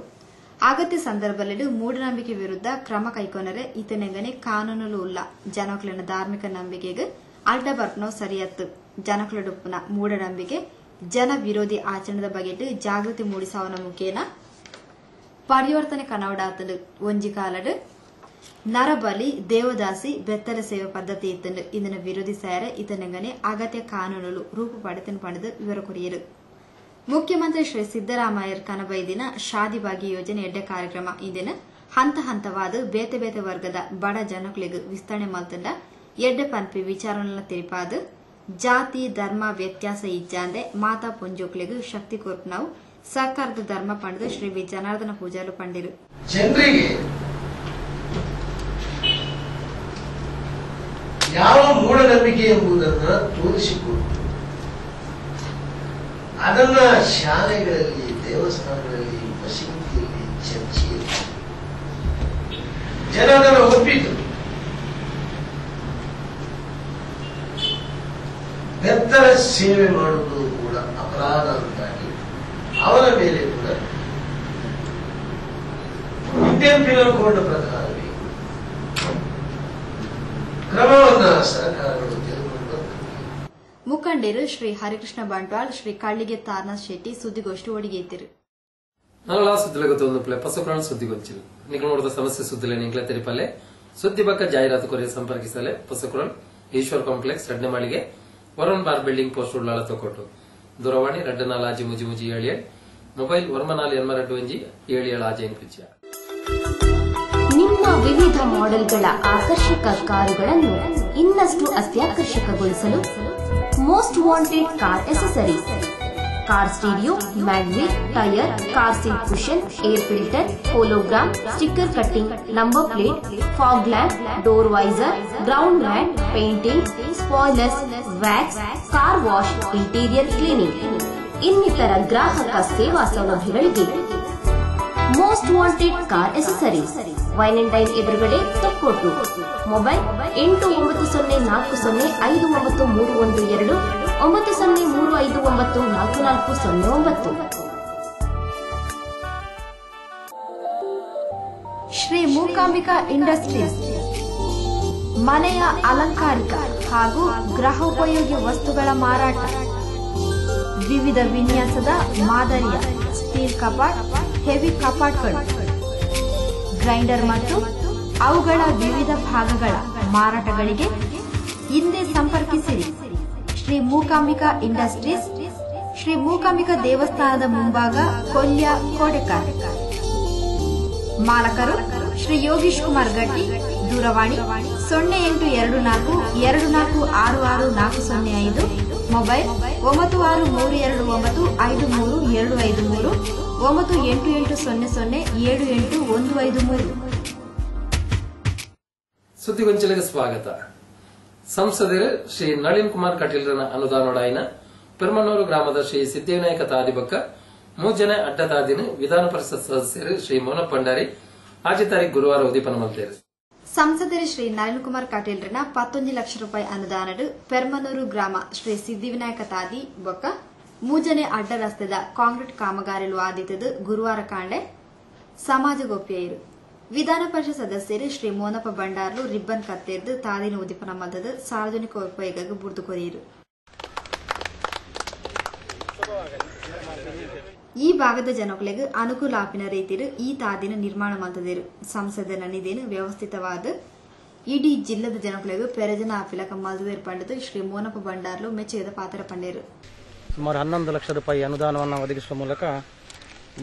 ಅಗತ್ಯ ಸಂದರ್ಭದಲ್ಲಿ ಮೂಢನಂಬಿಕೆ ವಿರುದ್ಧ ಕ್ರಮ ಕೈಗೊಂಡರೆ ಈತನೆಂಗನೆ ಕಾನೂನು ಉಲ್ಲ ಜನಕ್ಲಿನ ಧಾರ್ಮಿಕ ನಂಬಿಕೆಗೆ ಅಡ್ಡ ಬರ್ಪನೋ ಸರಿಯತ್ತು ಜನಕ್ಲಡುಪ್ಪನ ಮೂಢನಂಬಿಕೆ ಜನ ವಿರೋಧಿ ಆಚರಣೆದ ಬಗೆಟ್ ಜಾಗೃತಿ ಮೂಡಿಸವನ ಮುಖೇನ ಪರಿವರ್ತನೆ ಕನವಡಾತಲು ಒಂಜಿ ಕಾಲಡ್ ನರಬಲಿ ದೇವದಾಸಿ ಬೆತ್ತಲ ಸೇವೆ ಪದ್ಧತಿ ಇತ್ತಂಡು ಇದನ್ನು ವಿರೋಧಿಸಾರ ಇದನೆಂಗನೆ ಅಗತ್ಯ ಕಾನೂನು ರೂಪು ಪಡೆತನು ಪಡೆದು ವಿವರ ಕೊರಿಯರು. ಮುಖ್ಯಮಂತ್ರಿ ಶ್ರೀ ಸಿದ್ದರಾಮಯ್ಯರ್ ಕನಬೈದಿನ ಶಾದಿ ಭಾಗ್ಯ ಯೋಜನೆ ಎಡ್ಡೆ ಕಾರ್ಯಕ್ರಮ ಇಂದಿನ ಹಂತ ಹಂತವಾದ ಬೇತೆ ಬೇತೆ ವರ್ಗದ ಬಡ ಜನಗಳಿಗೆ ವಿಸ್ತರಣೆ ಮಲ್ತಂಡ ಎಡ್ಡೆ ಪನ್ಪಿ ವಿಚಾರನ ತಿರಿಪಾದ ಜಾತಿ ಧರ್ಮ ವ್ಯತ್ಯಾಸ ಇಜ್ಜಾಂದೆ ಮಾತಾ ಪುಂಜೋಕ್ಲಿಗೂ ಶಕ್ತಿ ಕೊರ್ಪು ನಾವು ಸರ್ಕಾರದ ಧರ್ಮ ಪಂಡದ ಶ್ರೀ ವಿ ಜನಾರ್ದನ ಪೂಜಾಲು ಪಂಡಿರು. ಜನರಿಗೆ ಯಾವ ಮೂಢನಂಬಿಕೆ ಎಂಬುದನ್ನು ತೋರಿಸಿಕೊಡು, ಅದನ್ನ ಶಾಲೆಗಳಲ್ಲಿ, ದೇವಸ್ಥಾನಗಳಲ್ಲಿ, ಮಸೀದಿಯಲ್ಲಿ, ಚರ್ಚೆಯಲ್ಲಿ ಜನ ಅದನ್ನು ಒಪ್ಪಿದ್ರು. ಬೆತ್ತರ ಸೇವೆ ಮಾಡುವುದು ಕೂಡ ಅಪರಾಧ ಅಂತಾಗಿ ಅವರ ಮೇಲೆ ಕೂಡ ಇಂಡಿಯನ್ ಪೀನಲ್ ಕೋಡ್ ಪ್ರಕಾರವೇ ಕ್ರಮವನ್ನ ಸರ್ಕಾರಗಳು ತೆಗೆದುಕೊಂಡು ಮುಖಂಡರು ಶ್ರೀ ಹರಿಕೃಷ್ಣ ಬಂಟ್ವಾಳ್, ಶ್ರೀ ಕಳ್ಳಿಗೆ ತಾರನಾಥ್ ಶೆಟ್ಟಿ ಸುದ್ದಿಗೋಷ್ಠಿ ಒಡಿಗೇತಿರು. ನಲ್ಲ ಸುದ್ದಿಲಗೊತ್ತೊಂದು ಪಸಪ್ರಾಣ ಸುದ್ದಿಗೊಂಚಿರು ನಿಖಲು ನೋಡಿದ ಸಮಸ್ಯೆ ಸುದ್ದಿಲೆ ನಿಂಗ್ಲ ತೆರಿಪಲ್ಲೆ ಸುದ್ದಿ ಬಕ್ಕ ಜಾಹೀರಾತು ಕೊರೆ ಸಂಪರ್ಕಿಸಲೆ ಪಸಕ್ರೋಲ್ ಈಶ್ವರ್ ಕಾಂಪ್ಲೆಕ್ಸ್ ರಡ್ನೆ ಮಾಳಿಗೆ Varun bar building post Ullal Thokottu ದೂರವಾಣಿ 2457 ಮೊಬೈಲ್ 9428 ನಿಮ್ಮ ವಿವಿಧ ಮಾಡೆಲ್ಗಳ ಆಕರ್ಷಕ ಕಾರುಗಳನ್ನು ಇನ್ನಷ್ಟು ಅತ್ಯಾಕರ್ಷಕಗೊಳಿಸಲು most wanted car accessories car stereo, magazine, tyre, car seat cushion, air filter, hologram, sticker cutting, number plate, fog lamp, door visor, ground mat, painting, spoilers, wax, car wash, interior cleaning ಇನ್ನಿತರ ಗ್ರಾಹಕ ಸೇವಾ ಸೌಲಭ್ಯಗಳಿಗೆ most wanted car accessories, wine and dine ಎದುರುಗಡೆ ತೊಕ್ಕೊಟ್ಟು. ಮೊಬೈಲ್ 8940595312 9035944409. ಶ್ರೀ ಮೂಕಾಂಬಿಕಾ ಇಂಡಸ್ಟ್ರೀಸ್ ಮನೆಯ ಅಲಂಕಾರಿಕ ಹಾಗೂ ಗೃಹೋಪಯೋಗಿ ವಸ್ತುಗಳ ಮಾರಾಟ. ವಿವಿಧ ವಿನ್ಯಾಸದ ಮಾದರಿಯ ಸ್ಟೀಲ್ ಕಪಾಟ್, ಹೆವಿ ಕಪಾಟ್ಗಳು, ಗ್ರೈಂಡರ್ ಮತ್ತು ಅವುಗಳ ವಿವಿಧ ಭಾಗಗಳ ಮಾರಾಟಗಳಿಗೆ ಹಿಂದೆ ಸಂಪರ್ಕಿಸಿರಿ. ಶ್ರೀ ಮೂಕಾಂಬಿಕಾ ಇಂಡಸ್ಟ್ರೀಸ್, ಶ್ರೀ ಮೂಕಾಂಬಿಕಾ ದೇವಸ್ಥಾನದ ಮುಂಭಾಗ, ಕೊಲ್ಯ, ಕೋಡೆಕಾರ್. ಮಾಲಕರು ಶ್ರೀ ಯೋಗೀಶ್ ಕುಮಾರ್ ಗಟ್ಟಿ. ದೂರವಾಣಿ 082424664005, ಮೊಬೈಲ್ 9632953253, 9880078153. ಸುದ್ದಿಗೊಂಚಲಿಗೆ ಸ್ವಾಗತ. ಸಂಸದರು ಶ್ರೀ ನಳಿನ್ ಕುಮಾರ್ ಕಟೀಲ್ರನ ಅನುದಾನೋಡಾಯಿನ ಪೆರ್ಮನೂರು ಗ್ರಾಮದ ಶ್ರೀ ಸಿದ್ಧಿವಿನಾಯಕ ತಾದಿಬಕ್ಕ ಮೂಜನೆ ಅಡ್ಡದಾದಿನ ವಿಧಾನ ಪರಿಷತ್ ಸದಸ್ಯರು ಶ್ರೀ ಮೋನ ಪಂಡಾರಿ ಆಜಿ ತಾರೀಖು ಗುರುವಾರ ಉದೀಪನ ಮಲ್ತೇರು. ಸಂಸದರು ಶ್ರೀ ನಳಿನ್ ಕುಮಾರ್ ಕಟೀಲ್ರನ 11 ಲಕ್ಷ ರೂಪಾಯಿ ಅನುದಾನಡು ಪೆರ್ಮನೂರು ಗ್ರಾಮ ಶ್ರೀ ಸಿದ್ಧಿವಿನಾಯಕ ತಾದಿ ಬೊಕ್ಕ ಮೂಜನೆ ಅಡ್ಡ ರಸ್ತೆದ ಕಾಂಕ್ರೀಟ್ ಕಾಮಗಾರಿಲು ಆದಿತದು ಗುರುವಾರ ಕಾಂಡೆ ಸಮಾಜಗೋಪ್ಯರು. ವಿಧಾನ ಪರಿಷತ್ ಸದಸ್ಯರು ಶ್ರೀ ಮೋನಪ್ಪ ಬಂಡಾರ್ಲು ರಿಬ್ಬನ್ ಕತ್ತೆರ್ದು ತಾದಿನ ಉದೀಪನ ಮದ್ದದು ಸಾರ್ವಜನಿಕ ಉಪಯೋಗಕ್ಕೆ ಬುರ್ದು ಕೊರಿಯರು. ಈ ಭಾಗದ ಜನಗಳಿಗೆ ಅನುಕೂಲ ಆಪಿನ ರೀತಿರು ಈ ತಾದಿನ ನಿರ್ಮಾಣ ಮಂತದೇರು. ಸಂಸದನ ನಿಧಿಯನ್ನು ವ್ಯವಸ್ಥಿತವಾದ ಇಡೀ ಜಿಲ್ಲದ ಜನಗಳಿಗೆ ಪ್ರಯೋಜನ ಆಪಿಲಕ ಮಲ್ದೇರು ಪಂಡದು ಶ್ರೀ ಮೋನಪ್ಪ ಬಂಡಾರ್ಲು ಮೆಚ್ಚುಗೆದ ಪಾತ್ರ ಪಂಡೇರು. ಸುಮಾರು 11 ಲಕ್ಷ ರೂಪಾಯಿ ಅನುದಾನವನ್ನು ಒದಗಿಸುವ ಮೂಲಕ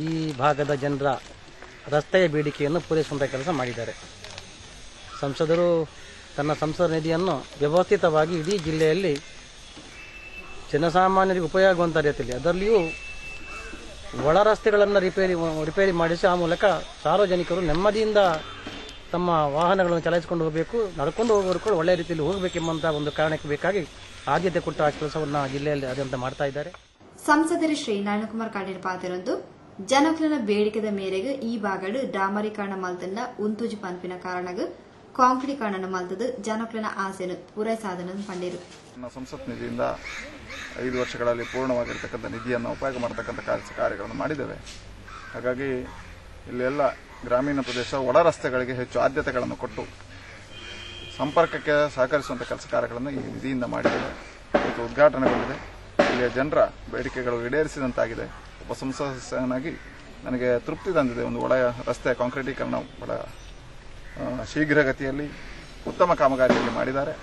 ಈ ಭಾಗದ ಜನರ ರಸ್ತೆಯ ಬೇಡಿಕೆಯನ್ನು ಪೂರೈಸುವಂತಹ ಕೆಲಸ ಮಾಡಿದ್ದಾರೆ. ಸಂಸದರು ತನ್ನ ಸಂಸದ ನಿಧಿಯನ್ನು ವ್ಯವಸ್ಥಿತವಾಗಿ ಇಡೀ ಜಿಲ್ಲೆಯಲ್ಲಿ ಜನಸಾಮಾನ್ಯರಿಗೆ ಉಪಯೋಗ ಆಗುವಂಥ ರೀತಿಯಲ್ಲಿ, ಅದರಲ್ಲಿಯೂ ಒಳ ರಸ್ತೆಗಳನ್ನು ರಿಪೇರಿ ಮಾಡಿಸಿ ಆ ಮೂಲಕ ಸಾರ್ವಜನಿಕರು ನೆಮ್ಮದಿಯಿಂದ ತಮ್ಮ ವಾಹನಗಳನ್ನು ಚಲಾಯಿಸಿಕೊಂಡು ಹೋಗಬೇಕು, ನಡ್ಕೊಂಡು ಹೋಗೋರು ಕೂಡ ಒಳ್ಳೆಯ ರೀತಿಯಲ್ಲಿ ಹೋಗಬೇಕೆಂಬಂತ ಒಂದು ಕಾರಣಕ್ಕೆ ಬೇಕಾಗಿ ಆದ್ಯತೆ ಕೊಟ್ಟ ಆ ಕೆಲಸವನ್ನು ಜಿಲ್ಲೆಯಲ್ಲಿ ಆದ್ಯಂತ ಮಾಡ್ತಾ ಇದ್ದಾರೆ. ಸಂಸದರು ಶ್ರೀ ನಳಿನ್ಕುಮಾರ್ ಕಟೀಲ್ ಪಾತ್ರರೊಂದು ಜನಕಲನ ಬೇಡಿಕೆದ ಮೇರೆಗೆ ಈ ಭಾಗಡು ಡಾಮರೀಕರಣ ಮಲ್ತಂಡ ಉಂತೂಜಿ ಪಂಪಿನ ಕಾರಣಗ ಕಾಂಕ್ರೀಟೀಕರಣ ಮಲ್ತದ ಜನಕಲನ ಆಸೆಯನ್ನು ಪೂರೈಸಾದನ್ನು ಪಂಡೇರು. ಸಂಸತ್ ನಿಧಿಯಿಂದ 5 ವರ್ಷಗಳಲ್ಲಿ ಪೂರ್ಣವಾಗಿರತಕ್ಕಂಥ ನಿಧಿಯನ್ನು ಉಪಯೋಗ ಮಾಡತಕ್ಕಂಥ ಕಾರ್ಯಗಳನ್ನು ಮಾಡಿದ್ದೇವೆ. ಹಾಗಾಗಿ ಇಲ್ಲೆಲ್ಲ ಗ್ರಾಮೀಣ ಪ್ರದೇಶ ಒಳ ರಸ್ತೆಗಳಿಗೆ ಹೆಚ್ಚು ಆದ್ಯತೆಗಳನ್ನು ಕೊಟ್ಟು ಸಂಪರ್ಕಕ್ಕೆ ಸಹಕರಿಸುವಂಥ ಕೆಲಸ ಕಾರ್ಯಗಳನ್ನು ಈ ನಿಧಿಯಿಂದ ಮಾಡಿದ್ದೇವೆ. ಇವತ್ತು ಉದ್ಘಾಟನೆಗೊಂಡಿದೆ. ಇಲ್ಲಿಯ ಜನರ ಬೇಡಿಕೆಗಳು ಈಡೇರಿಸಿದಂತಾಗಿದೆ. ಒಬ್ಬ ಸಂಸದನಾಗಿ ನನಗೆ ತೃಪ್ತಿ ತಂದಿದೆ. ಒಂದು ಒಳ ರಸ್ತೆ ಕಾಂಕ್ರೀಟೀಕರಣ ಬಹಳ ಶೀಘ್ರಗತಿಯಲ್ಲಿ ಉತ್ತಮ ಕಾಮಗಾರಿಯಲ್ಲಿ ಮಾಡಿದ್ದಾರೆ.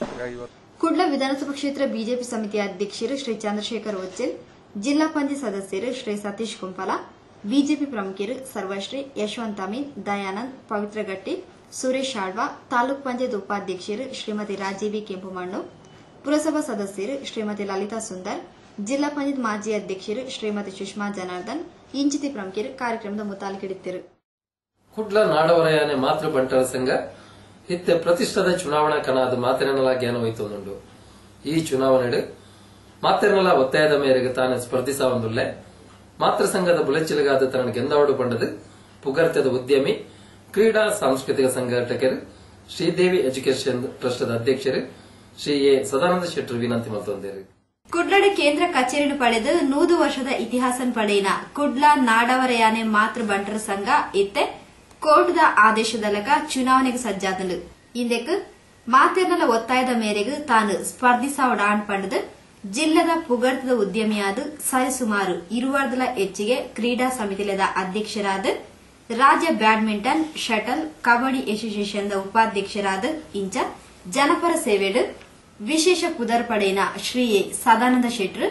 ಹಾಗಾಗಿ ಇವತ್ತು ಕುಡ್ಲ ವಿಧಾನಸಭಾ ಕ್ಷೇತ್ರ ಬಿಜೆಪಿ ಸಮಿತಿ ಅಧ್ಯಕ್ಷರು ಶ್ರೀ ಚಂದ್ರಶೇಖರ್ ಒಚ್ಚಲ್, ಜಿಲ್ಲಾ ಪಂಚಾಯತ್ ಸದಸ್ಯರು ಶ್ರೀ ಸತೀಶ್ ಕುಂಪಲ, ಬಿಜೆಪಿ ಪ್ರಮುಖರು ಸರ್ವಶ್ರೀ ಯಶವಂತ್ ಅಮೀನ್, ದಯಾನಂದ್, ಪವಿತ್ರ ಗಟ್ಟಿ, ಸುರೇಶ್ ಆಳ್ವಾ, ತಾಲೂಕ್ ಪಂಚಾಯತ್ ಉಪಾಧ್ಯಕ್ಷರು ಶ್ರೀಮತಿ ರಾಜೀವಿ ಕೆಂಪುಮಣ್ಣು, ಪುರಸಭಾ ಸದಸ್ಯರು ಶ್ರೀಮತಿ ಲಲಿತಾ ಸುಂದರ್, ಜಿಲ್ಲಾ ಪಂಚಾಯತ್ ಮಾಜಿ ಅಧ್ಯಕ್ಷರು ಶ್ರೀಮತಿ ಸುಷ್ಮಾ ಜನಾರ್ದನ್, ಇಂಚಿತಿ ಪ್ರಮುಖರು ಕಾರ್ಯಕ್ರಮದ ಮುತಾಲಿಕಿಡಿದ್ದರು. ಕುಡ್ಲ ನಾಡವರಯಾನೆ ಮಾತೃ ಬಂಟರ ಸಂಘ ಇತ್ತೆ ಪ್ರತಿಷ್ಠದ ಚುನಾವಣಾ ಕನಾದ ಮಾತೆರನಲ ಜ್ಞಾನವೈತೊಂದುಂಡು. ಈ ಚುನಾವಣೆ ಮಾತೆರನಲ ಒತ್ತಾಯದ ಮೇರೆಗೆ ತಾನು ಸ್ಪರ್ಧಿಸಾವಂದುಲ್ಲೆ ಮಾತೃ ಸಂಘದ ಬುಲೆಚ್ಚಲಿಗಾದ ತನಗೆ ಗೆಂದಾವಡು ಪಂಡದು ಪುಗರ್ತೆದ ಉದ್ಯಮಿ ಕ್ರೀಡಾ ಸಾಂಸ್ಕೃತಿಕ ಸಂಘಟಕರು ಶ್ರೀದೇವಿ ಎಜುಕೇಷನ್ ಟ್ರಸ್ಟದ ಅಧ್ಯಕ್ಷರು ಶ್ರೀ ಎ ಸದಾನಂದ ಶೆಟ್ಟರು ವಿನಂತಿ ಮಲ್ತೊಂದೇರು. ಕುಡ್ಲಡ್ ಕೇಂದ್ರ ಕಚೇರಿಯನ್ನು ಪಡೆದು 100 ವರ್ಷದ ಇತಿಹಾಸ ಪಡೆಯಿನ ಕುಡ್ಲ ನಾಡವರಯಾನೆ ಮಾತೃ ಬಂಟರ ಸಂಘ ಇತ್ತೆ ಕೋರ್ಟ್ದ ಆದೇಶದಲ್ಲಕ ಚುನಾವಣೆಗೆ ಸಜ್ಜಾದಲು. ಇಂದೆಕ್ ಮಾತೆರ್ನಲ ಒತ್ತಾಯದ ಮೇರೆಗೆ ತಾನು ಸ್ಪರ್ಧಿಸಾವಡಾನ್ ಪಂಡದು ಜಿಲ್ಲದ ಪುಗರ್ತದ ಉದ್ಯಮಿಯಾದ ಸರಿಸುಮಾರು 20 ಹೆಚ್ಚಿಗೆ ಕ್ರೀಡಾ ಸಮಿತಿಲದ ಅಧ್ಯಕ್ಷರಾದ ರಾಜ್ಯ ಬ್ಯಾಡ್ಮಿಂಟನ್, ಶಟಲ್, ಕಬಡ್ಡಿ ಅಸೋಸಿಯೇಷನ್ದ ಉಪಾಧ್ಯಕ್ಷರಾದ ಇಂಚ ಜನಪರ ಸೇವೆಡು ವಿಶೇಷ ಪುದರ್ ಪಡೆಯಿನ ಶ್ರೀ ಎ ಸದಾನಂದ ಶೆಟ್ಟರು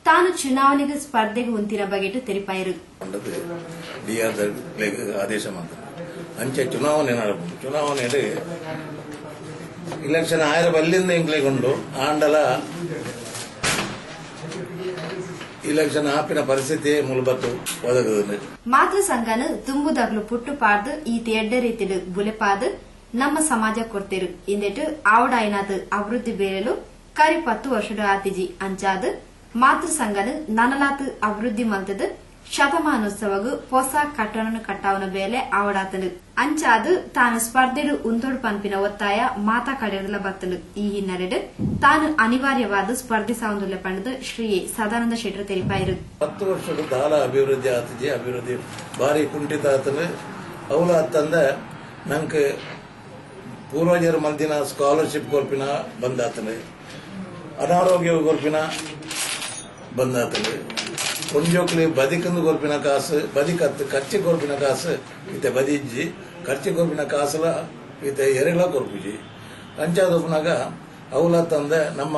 ತಾನು ಚುನಾವಣೆಗೆ ಸ್ಪರ್ಧೆಗೆ ಉಂತಿನ ಬಗೆಟ್ ತೆರಿಪಾಯರು. ಆದೇಶ ಅಂಚೆ ಚುನಾವಣೆ ಚುನಾವಣೆ ಇಲೆಕ್ಷನ್ 1000 ಬಲ್ಲಿಂದ ಇಂಕ್ಲೆಗೊಂಡು ಆಂಡಲ ಇಲೆಕ್ಷನ್ ಆಪಿನ ಪರಿಸ್ಥಿತಿ ಮೂಲಬತ್ತು ಒದಗದು ಮಾತೃ ಸಂಘನ ತುಂಬುದಾಗ್ಲು ಪುಟ್ಟು ಪಾರ್ದು ಈತ ಎಡ್ಡೆ ರೀತಿಲು ಬುಲೆಪಾದು ನಮ್ಮ ಸಮಾಜ ಕೊಡ್ತಿರು ಇಂದೆಟ್ಟು ಆವಡಾಯಿನಾದ ಅಭಿವೃದ್ಧಿ ಬೇರೆಲು ಕರಿ 10 ವರ್ಷದ ಆತಿಜಿ ಅಂಚಾದು ಮಾತೃ ಸಂಘನ ನನಲಾತು ಅಭಿವೃದ್ಧಿ ಮಲ್ತದ ಶತಮಾನೋತ್ಸವಗು ಹೊಸ ಕಟ್ಟಡನ ಕಟ್ಟಾವನ ಬೇಲೆ ಆವಡಾತನು ಅಂಚಾದು ತಾನು ಸ್ಪರ್ಧೆಡು ಉಂದೋಡು ಪಂಪಿನ ಒತ್ತಾಯ ಮಾತಾ ಕಡೆಯಲ್ಲ ಬತ್ತನು ಈ ಹಿನ್ನೆಲೆಡು ತಾನು ಅನಿವಾರ್ಯವಾದ ಸ್ಪರ್ಧಿಸಾವಂದುಲ್ಲ ಪಂಡದು ಶ್ರೀ ಸದಾನಂದ ಶೆಟ್ಟರು ತೆರಿಪಾಯಿರು 10 ವರ್ಷದ ದಾಲ ಅಭಿವೃದ್ಧಿ ಆತಿಜಿ ಅಭಿವೃದ್ಧಿ ಬಾರಿ ಕುಂಠಿತ ಆತನು ಅವಳ ಅತ್ತಂದ ನಂಗೆ ಪೂರ್ವಜರ ಮಲ್ದಿನ ಸ್ಕಾಲರ್ಶಿಪ್ ಕೊರ್ಪಿನ ಬಂದಾತನು ಅನಾರೋಗ್ಯ ಕೊರ್ಪಿನ ಬಂದಾತನು ಕೊಂಜೋಕ್ಲಿ ಬದಿಕಂದು ಕೊರ್ಪಿನ ಕಾಸು ಬದಿಕತ್ತು ಖರ್ಚು ಕೊರ್ಪಿನ ಕಾಸು ಇತ್ತೆ ಬದಿಜ್ಜಿ ಖರ್ಚು ಕೊರ್ಪಿನ ಕಾಸುಲ ಇತ್ತೆ ಎರೆಗಳ ಕೊರ್ಪಿಜಿ ಅಂಚಾದಪ್ಪನಾಗ ಅವಲ ತಂದ ನಮ್ಮ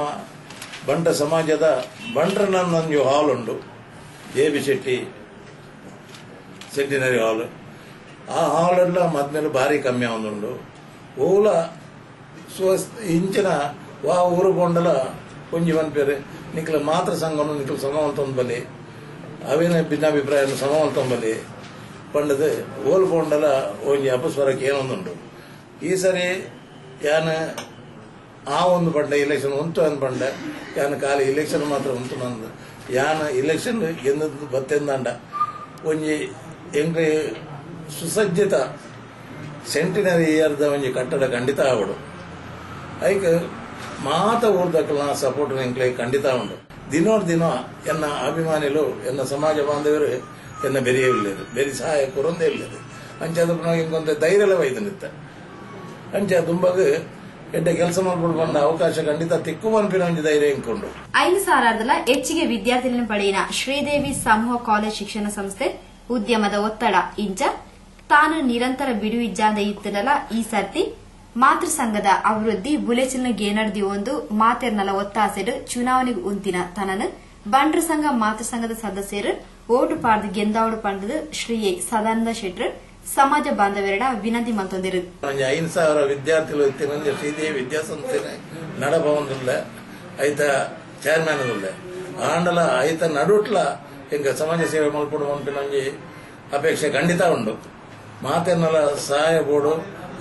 ಬಂಟ ಸಮಾಜದ ಬಂಟ್ರನೊಂದು ಹಾಲ್ ಉಂಡು JB ಶೆಟ್ಟಿ ಸೆಂಟಿನರಿ ಹಾಲ್ ಆ ಹಾಲ್ ಮದ್ಮೇಲೆ ಭಾರಿ ಕಮ್ಮಿ ಆವೊಂದುಂಡು ಓಲ ಇಂಚಿನ ವಾ ಊರು ಕೊಂಡಲ ಒಂಜಿ ಮನ್ಪೇರು ನಿಖಲ ಮಾತ್ರ ಸಂಘವನ್ನು ನಿಖಲ ಸಮವಂತ ಬಲಿ ಅವೇನ ಭಿನ್ನಾಭಿಪ್ರಾಯ ಸಮವಂತ ಬಲಿ ಪಂಡದು ಓಲ್ ಕೊಂಡಲ ಒಂಜಿ ಅಪಸ್ವರಕ್ಕೆ ಏನೊಂದುಂಡು ಈ ಸರಿ ಯಾನ ಆ ಒಂದು ಪಂಡ ಇಲೆಕ್ಷನ್ ಉಂಟು ಅಂದ್ ಪಂಡ ಯಾನ ಖಾಲಿ ಇಲೆಕ್ಷನ್ ಮಾತ್ರ ಉಂಟು ನಂದು ಯಾನ ಇಲೆಕ್ಷನ್ ಗೆಂದದ್ದು ಬತ್ತೆಂದಾಂಡ ಒಂಜಿ ಎಂಗ್ರಿ ಸುಸಜ್ಜಿತ ಸೆಂಟಿನರಿ ಇಯರ್ದ ಒಂಜಿ ಕಟ್ಟಡ ಖಂಡಿತ ಆವಡು ಐಕ್ ಮಾತ ಊರ್ದಕ್ಕಲ ಸಪೋರ್ಟ್ ಎಂಕ್ಲೆ ಖಂಡಿತ ಉಂಡು ದಿನೋಡ್ ದಿನ ಎನ್ನ ಅಭಿಮಾನಿಗಳು ಎನ್ನ ಸಮಾಜ ಬಾಂಧವರು ಎನ್ನ ಬೆರೆಯವಿಲ್ಲರು ಬೆರಿ ಸಹಾಯ ಕೊರೊಂದೇ ಇಲ್ಲದು ಅಂಚಾದ ಇಂಕೊಂದು ಧೈರ್ಯಲ ವೈದ್ಯ ನಿತ್ತ ಅಂಚ ದುಂಬಗ್ ಎಡ್ಡೆ ಕೆಲಸ ಮಾಡ್ಕೊಂಡು ಬಂದ ಅವಕಾಶ ಖಂಡಿತ ತಿಕ್ಕು ಮನ್ಪಿನ ಒಂಜಿ ಧೈರ್ಯ ಇಂಕೊಂಡು 5,000 ಹೆಚ್ಚಿಗೆ ವಿದ್ಯಾರ್ಥಿಗಳನ್ನು ಪಡೆಯಿನ ಶ್ರೀದೇವಿ ಸಮೂಹ ಕಾಲೇಜ್ ಶಿಕ್ಷಣ ಸಂಸ್ಥೆ ಉದ್ಯಮದ ಒತ್ತಡ ಇಂಚ ತಾನು ನಿರಂತರ ಬಿಡುವಿಜ್ಜಾಂದ ಇತ್ತನಲ್ಲ ಈ ಸರ್ತಿ ಮಾತೃ ಸಂಘದ ಅಭಿವೃದ್ಧಿ ಬುಲೆಚಿನ ಗೇನಡ್ದಿ ಒಂದು ಮಾತೆರ್ನಲ ಒತ್ತಾಸೆಡು ಚುನಾವಣೆಗೆ ಉಂತಿನ ತನನು ಬಂಟ್ರ ಸಂಘ ಮಾತೃ ಸಂಘದ ಸದಸ್ಯರು ಓಟು ಪಾರ್ದು ಗೆಂದಾವಡು ಪಂಡದು ಶ್ರೀ ಸದಾನಂದ ಶೆಟ್ಟರ್ ಸಮಾಜ ಬಾಂಧವರ ವಿನಂತಿ ಮಲ್ತೊಂದಿರು 5,000 ವಿದ್ಯಾರ್ಥಿಗಳು ಇತ್ತಿನ ಶ್ರೀದೇವಿ ವಿದ್ಯಾಸಂಸ್ಥೆ ನಡಭವನಲ್ಲ ಐತ ಚೇರ್ಮನ್ ಆಂಡಲ ಐತ ನಡುಟ್ಲ ಹಿಂಗ ಸಮಾಜ ಸೇವೆ ಮಲ್ಪಡು ಮನ್ಪಿನ ಅಪೇಕ್ಷೆ ಖಂಡಿತ ಉಂಡು ಮಾತೆರ್ನಲ ಸಹಾಯ ಬೋರ್ಡು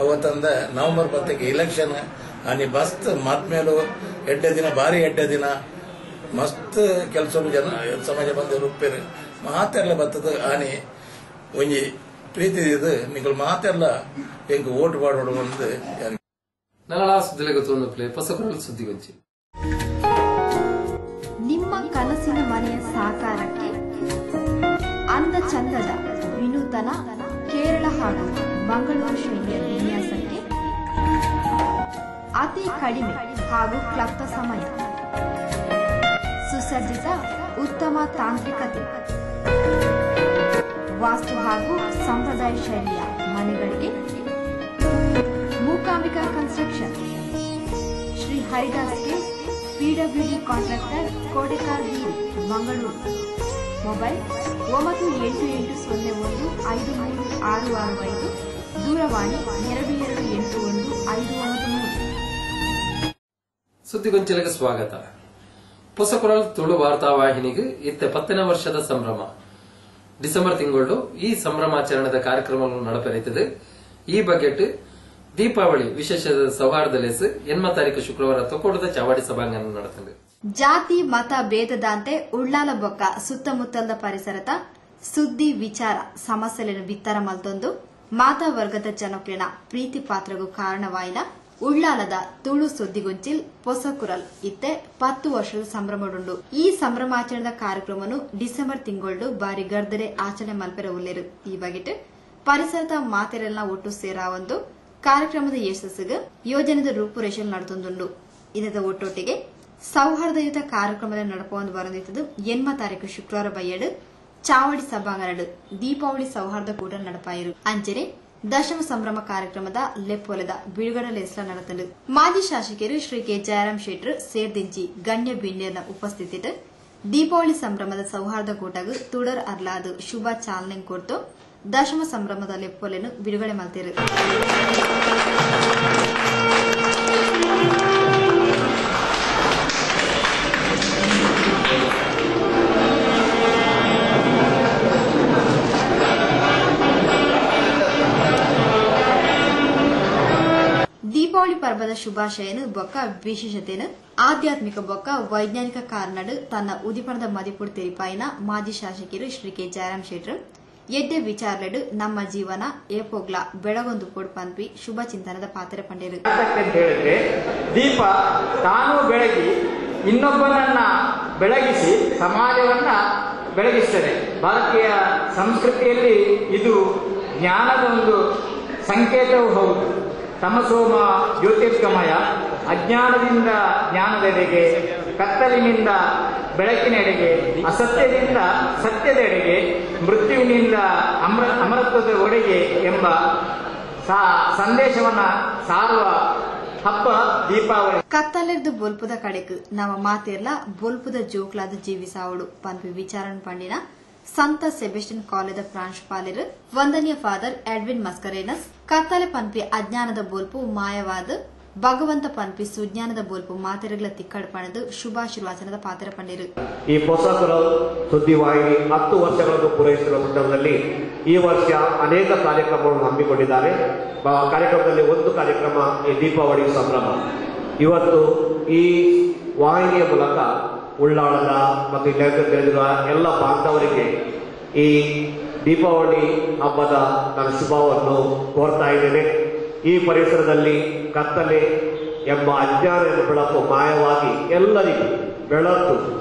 ಅವತ್ತಂದ ನವೆಂಬರ್ 10ಕ್ಕೆ ಇಲೆಕ್ಷನ್ ಆನಿ ಮಸ್ತ್ ಮತ್ಮೇಲು ಎಡ್ಡೆ ದಿನ ಭಾರಿ ಎಡ್ಡೆ ದಿನ ಮಸ್ತ್ ಕೆಲಸ ಜನ ಸಮಾಜ ಬಂದ ರೂಪೇರು ಮಾತೆರ್ಲ ಬತ್ತದ ಆನಿ ಒಂಜಿ ಪ್ರೀತಿ ಇದು ನಿಗಳು ಮಾತೆರ್ಲ ಹೆಂಗ್ ಓಟ್ ಮಾಡೋಡು ಒಂದು ನನ್ನ ಸುದ್ದಿಲೆ ಗೊತ್ತೊಂದು ಪ್ಲೇ ಹೊಸಕರಳು ಸುದ್ದಿಗೊಂಚಿ ನಿಮ್ಮ ಕನಸಿನ ಮನೆಯ ಸಾಕಾರಕ್ಕೆ ಅಂದ ಚಂದದ ವಿನೂತನ ಕೇರಳ ಹಾಗೂ ಮಂಗಳೂರು ಶೈಲಿಯ ವಿನ್ಯಾಸಕ್ಕೆ ಅತಿ ಕಡಿಮೆ ಹಾಗೂ ಕ್ಲಪ್ತ ಸಮಯ ಸುಸಜ್ಜಿತ ಉತ್ತಮ ತಾಂತ್ರಿಕತೆ ವಾಸ್ತು ಹಾಗೂ ಸಂಪ್ರದಾಯ ಶೈಲಿಯ ಮನೆಗಳಿಗೆ ಮೂಕಾಂಬಿಕಾ ಕನ್ಸ್ಟ್ರಕ್ಷನ್ ಶ್ರೀ ಹರಿದಾಸ್ಗೆ PWD contractor Kodekar Beeri Mangaluru mobile 9880153665 ದೂರವಾಣಿ 22815993 ಸುದ್ದಿಗೊಂಚಲಿಗೆ ಸ್ವಾಗತ. ಹೊಸಕೊರಲ್ ತುಳು ವಾರ್ತಾವಾಹಿನಿಗೆ ಇತ್ತೆ 10ನೇ ವರ್ಷದ ಸಂಭ್ರಮ. ಡಿಸೆಂಬರ್ ತಿಂಗಳು ಈ ಸಂಭ್ರಮಾಚರಣೆದ ಕಾರ್ಯಕ್ರಮವನ್ನು ನಡೆಪಲಿದೆ. ಈ ಬಗೆಟ್ ದೀಪಾವಳಿ ವಿಶೇಷದ ಸೌಹಾರ್ದ ಲೇಸ್ 8 ತಾರೀಕು ಶುಕ್ರವಾರ ತೊಕೋಟದ ಚಾವಾಡಿ ಸಭಾಂಗಣ ನಡೆದಿದೆ. ಜಾತಿ ಮತ ಭೇದದಂತೆ ಉಳ್ಳಾಲ ಬೊಕ್ಕ ಸುತ್ತಮುತ್ತಲದ ಪರಿಸರದ ಸುದ್ದಿ ವಿಚಾರ ಸಮಸ್ಯೆಗಳನ್ನು ಬಿತ್ತರ ಮಲ್ತೊಂದು ಮಾತಾ ವರ್ಗದ ಜನಕ್ಲಿನ ಪ್ರೀತಿ ಪಾತ್ರಗೂ ಕಾರಣವಾಯಿನ ಉಳ್ಳಾಲದ ತುಳು ಸುದ್ದಿಗೊಂಚಿಲ್ ಹೊಸಕುರಲ್ ಇತ್ತೆ 10 ವರ್ಷದ ಸಂಭ್ರಮಡುಂಡು. ಈ ಸಂಭ್ರಮಾಚರಣೆದ ಕಾರ್ಯಕ್ರಮವನ್ನು ಡಿಸೆಂಬರ್ ತಿಂಗಳು ಬಾರಿ ಗರ್ದರೆ ಆಚರಣೆ ಮಲ್ಪೆರ ಉಲ್ಲೇರು. ಈ ಬಗೆಟ್ ಪರಿಸರದ ಮಾತೆರೆಲ್ಲ ಒಟ್ಟು ಸೇರಾ ಒಂದು ಕಾರ್ಯಕ್ರಮದ ಯಶಸ್ಸಿಗೆ ಯೋಜನೆದ ರೂಪುರೇಷೆ ನಡೆದೊಂದುಂಡು. ಇದರ ಒಟ್ಟೊಟ್ಟಿಗೆ ಸೌಹಾರ್ದಯುತ ಕಾರ್ಯಕ್ರಮದ ನಡಪೊಂದು ಬರಂದಿತ್ತು. 8 ತಾರೀಕು ಶುಕ್ರವಾರ ಬಯ್ಯಡು ಚಾವಡಿ ಸಭಾಂಗಣ ದೀಪಾವಳಿ ಸೌಹಾರ್ದ ಕೂಟ ನಡಪಾಯಿರು. ಅಂಚನೆ ದಶಮ ಸಂಭ್ರಮ ಕಾರ್ಯಕ್ರಮದ ಲೆಪ್ಪೊಲದ ಬಿಡುಗಡೆ ಲೇಸ್ಲ ನಡೆತಲು ಮಾಜಿ ಶಾಸಕರು ಶ್ರೀ ಕೆ ಜಯರಾಮ್ ಶೆಟ್ಟರ್ ಸೇರ್ದಿಂಚಿ ಗಣ್ಯ ಬಿಣ್ಯನ ಉಪಸ್ಥಿತಿಟ್ ದೀಪಾವಳಿ ಸಂಭ್ರಮದ ಸೌಹಾರ್ದ ಕೂಟಗೂ ತುಡರ್ ಅರ್ಲಾದು ಶುಭ ಚಾಲನೆ ಕೊಟ್ಟು ದಶಮ ಸಂಭ್ರಮದ ಲೆಪ್ಪೊಲೆಯನ್ನು ಬಿಡುಗಡೆ ಮಾಡ್ತಿರು. ಶುಭಾಶಯನು ಬೊಕ್ಕ ವಿಶೇಷತೆನು ಆಧ್ಯಾತ್ಮಿಕ ಬೊಕ್ಕ ವೈಜ್ಞಾನಿಕ ಕಾರಣಡು ತನ್ನ ಉದಿಪಣದ ಮದಿಪುಡು ತೆರಿಪಾಯಿನ ಮಾಜಿ ಶಾಸಕರು ಶ್ರೀ ಕೆ ಜಯರಾಮ್ ಶೆಟ್ರು ಎಡ್ಡೆ ವಿಚಾರಲೆಡು ನಮ್ಮ ಜೀವನ ಏಪೋಗ್ಲ ಬೆಳಗೊಂದು ಕೊಡು ಪಂಪಿ ಶುಭ ಚಿಂತನದ ಪಾತ್ರ ಪಂಡಿರು. ಹೇಳಿದ್ರೆ ದೀಪ ತಾನು ಬೆಳಗಿ ಇನ್ನೊಬ್ಬನನ್ನ ಬೆಳಗಿಸಿ ಸಮಾಜವನ್ನ ಬೆಳಗಿಸ್ತದೆ. ಭಾರತೀಯ ಸಂಸ್ಕೃತಿಯಲ್ಲಿ ಇದು ಜ್ಞಾನದ ಒಂದು ಸಂಕೇತವೂ ಹೌದು. ತಮಸೋಮ ಜ್ಯೋತಿರ್ಗಮಯ, ಅಜ್ಞಾನದಿಂದ ಜ್ಞಾನದೆಡೆಗೆ, ಕತ್ತಲಿನಿಂದ ಬೆಳಕಿನೆಡೆಗೆ, ಅಸತ್ಯದಿಂದ ಸತ್ಯದೆಡೆಗೆ, ಮೃತ್ಯುವಿನಿಂದ ಅಮರತ್ವದೆಡೆಗೆ ಎಂಬ ಸಂದೇಶವನ್ನ ಸಾರುವ ಹಬ್ಬ ದೀಪಾವಳಿ. ಕತ್ತಲೆರ್ದು ಬೊಲ್ಪುದ ಕಡೆಕ್ ನಮ್ಮ ಮಾತೆರ್ಲ ಬೊಲ್ಪುದ ಜೋಕ್ಲಾದ ಜೀವಿಸಾವಡು ಪಂಪಿ ವಿಚಾರಣ ಪಂಡಿನ ಸಂತ ಸೆಬೆಸ್ಟಿಯನ್ ಕಾಲೇಜ್ ಪ್ರಾಂಶುಪಾಲರು ವಂದನೀಯ ಫಾದರ್ ಎಡ್ವಿನ್ ಮಸ್ಕರೇನಸ್ ಕತ್ತಲೆ ಪಂಪಿ ಅಜ್ಞಾನದ ಬೋಲ್ಪು ಮಾಯವಾದ ಭಗವಂತ ಪಂಪಿ ಸುಜ್ಞಾನದ ಬೋಲ್ಪು ಮಾತೆರೆಗಳ ತಿಕ್ಕಡು ಪಣದು ಶುಭಾಶೀರ್ವಾಚನದ ಪಾತ್ರ ಪಂಡಿರು. ಈ ಹೊಸಕರಲ್ ಸುದ್ದಿವಾಹಿನಿ 10 ವರ್ಷಗಳನ್ನು ಪೂರೈಸಿರುವ ಸಂದರ್ಭದಲ್ಲಿ ಈ ವರ್ಷ ಅನೇಕ ಕಾರ್ಯಕ್ರಮಗಳನ್ನು ಹಮ್ಮಿಕೊಂಡಿದ್ದಾರೆ. ಕಾರ್ಯಕ್ರಮದಲ್ಲಿ ಒಂದು ಕಾರ್ಯಕ್ರಮ ಈ ದೀಪಾವಳಿ ಸಂಭ್ರಮ. ಇವತ್ತು ಈ ವಾಹಿನಿಯ ಮೂಲಕ ಉಳ್ಳಾಳದ ಮತ್ತು ಇಲ್ಲಿ ತಿಳಿದಿರುವ ಎಲ್ಲ ಬಾಂಧವರಿಗೆ ಈ ದೀಪಾವಳಿ ಹಬ್ಬದ ನನ್ನ ಶುಭವನ್ನು ಕೋರ್ತಾ ಇದ್ದೇನೆ. ಈ ಪರಿಸರದಲ್ಲಿ ಕತ್ತಲೆ ಎಂಬ ಅಜ್ಞಾನದ ಬೆಳಕು ಮಾಯವಾಗಿ ಎಲ್ಲರಿಗೂ ಬೆಳಕು,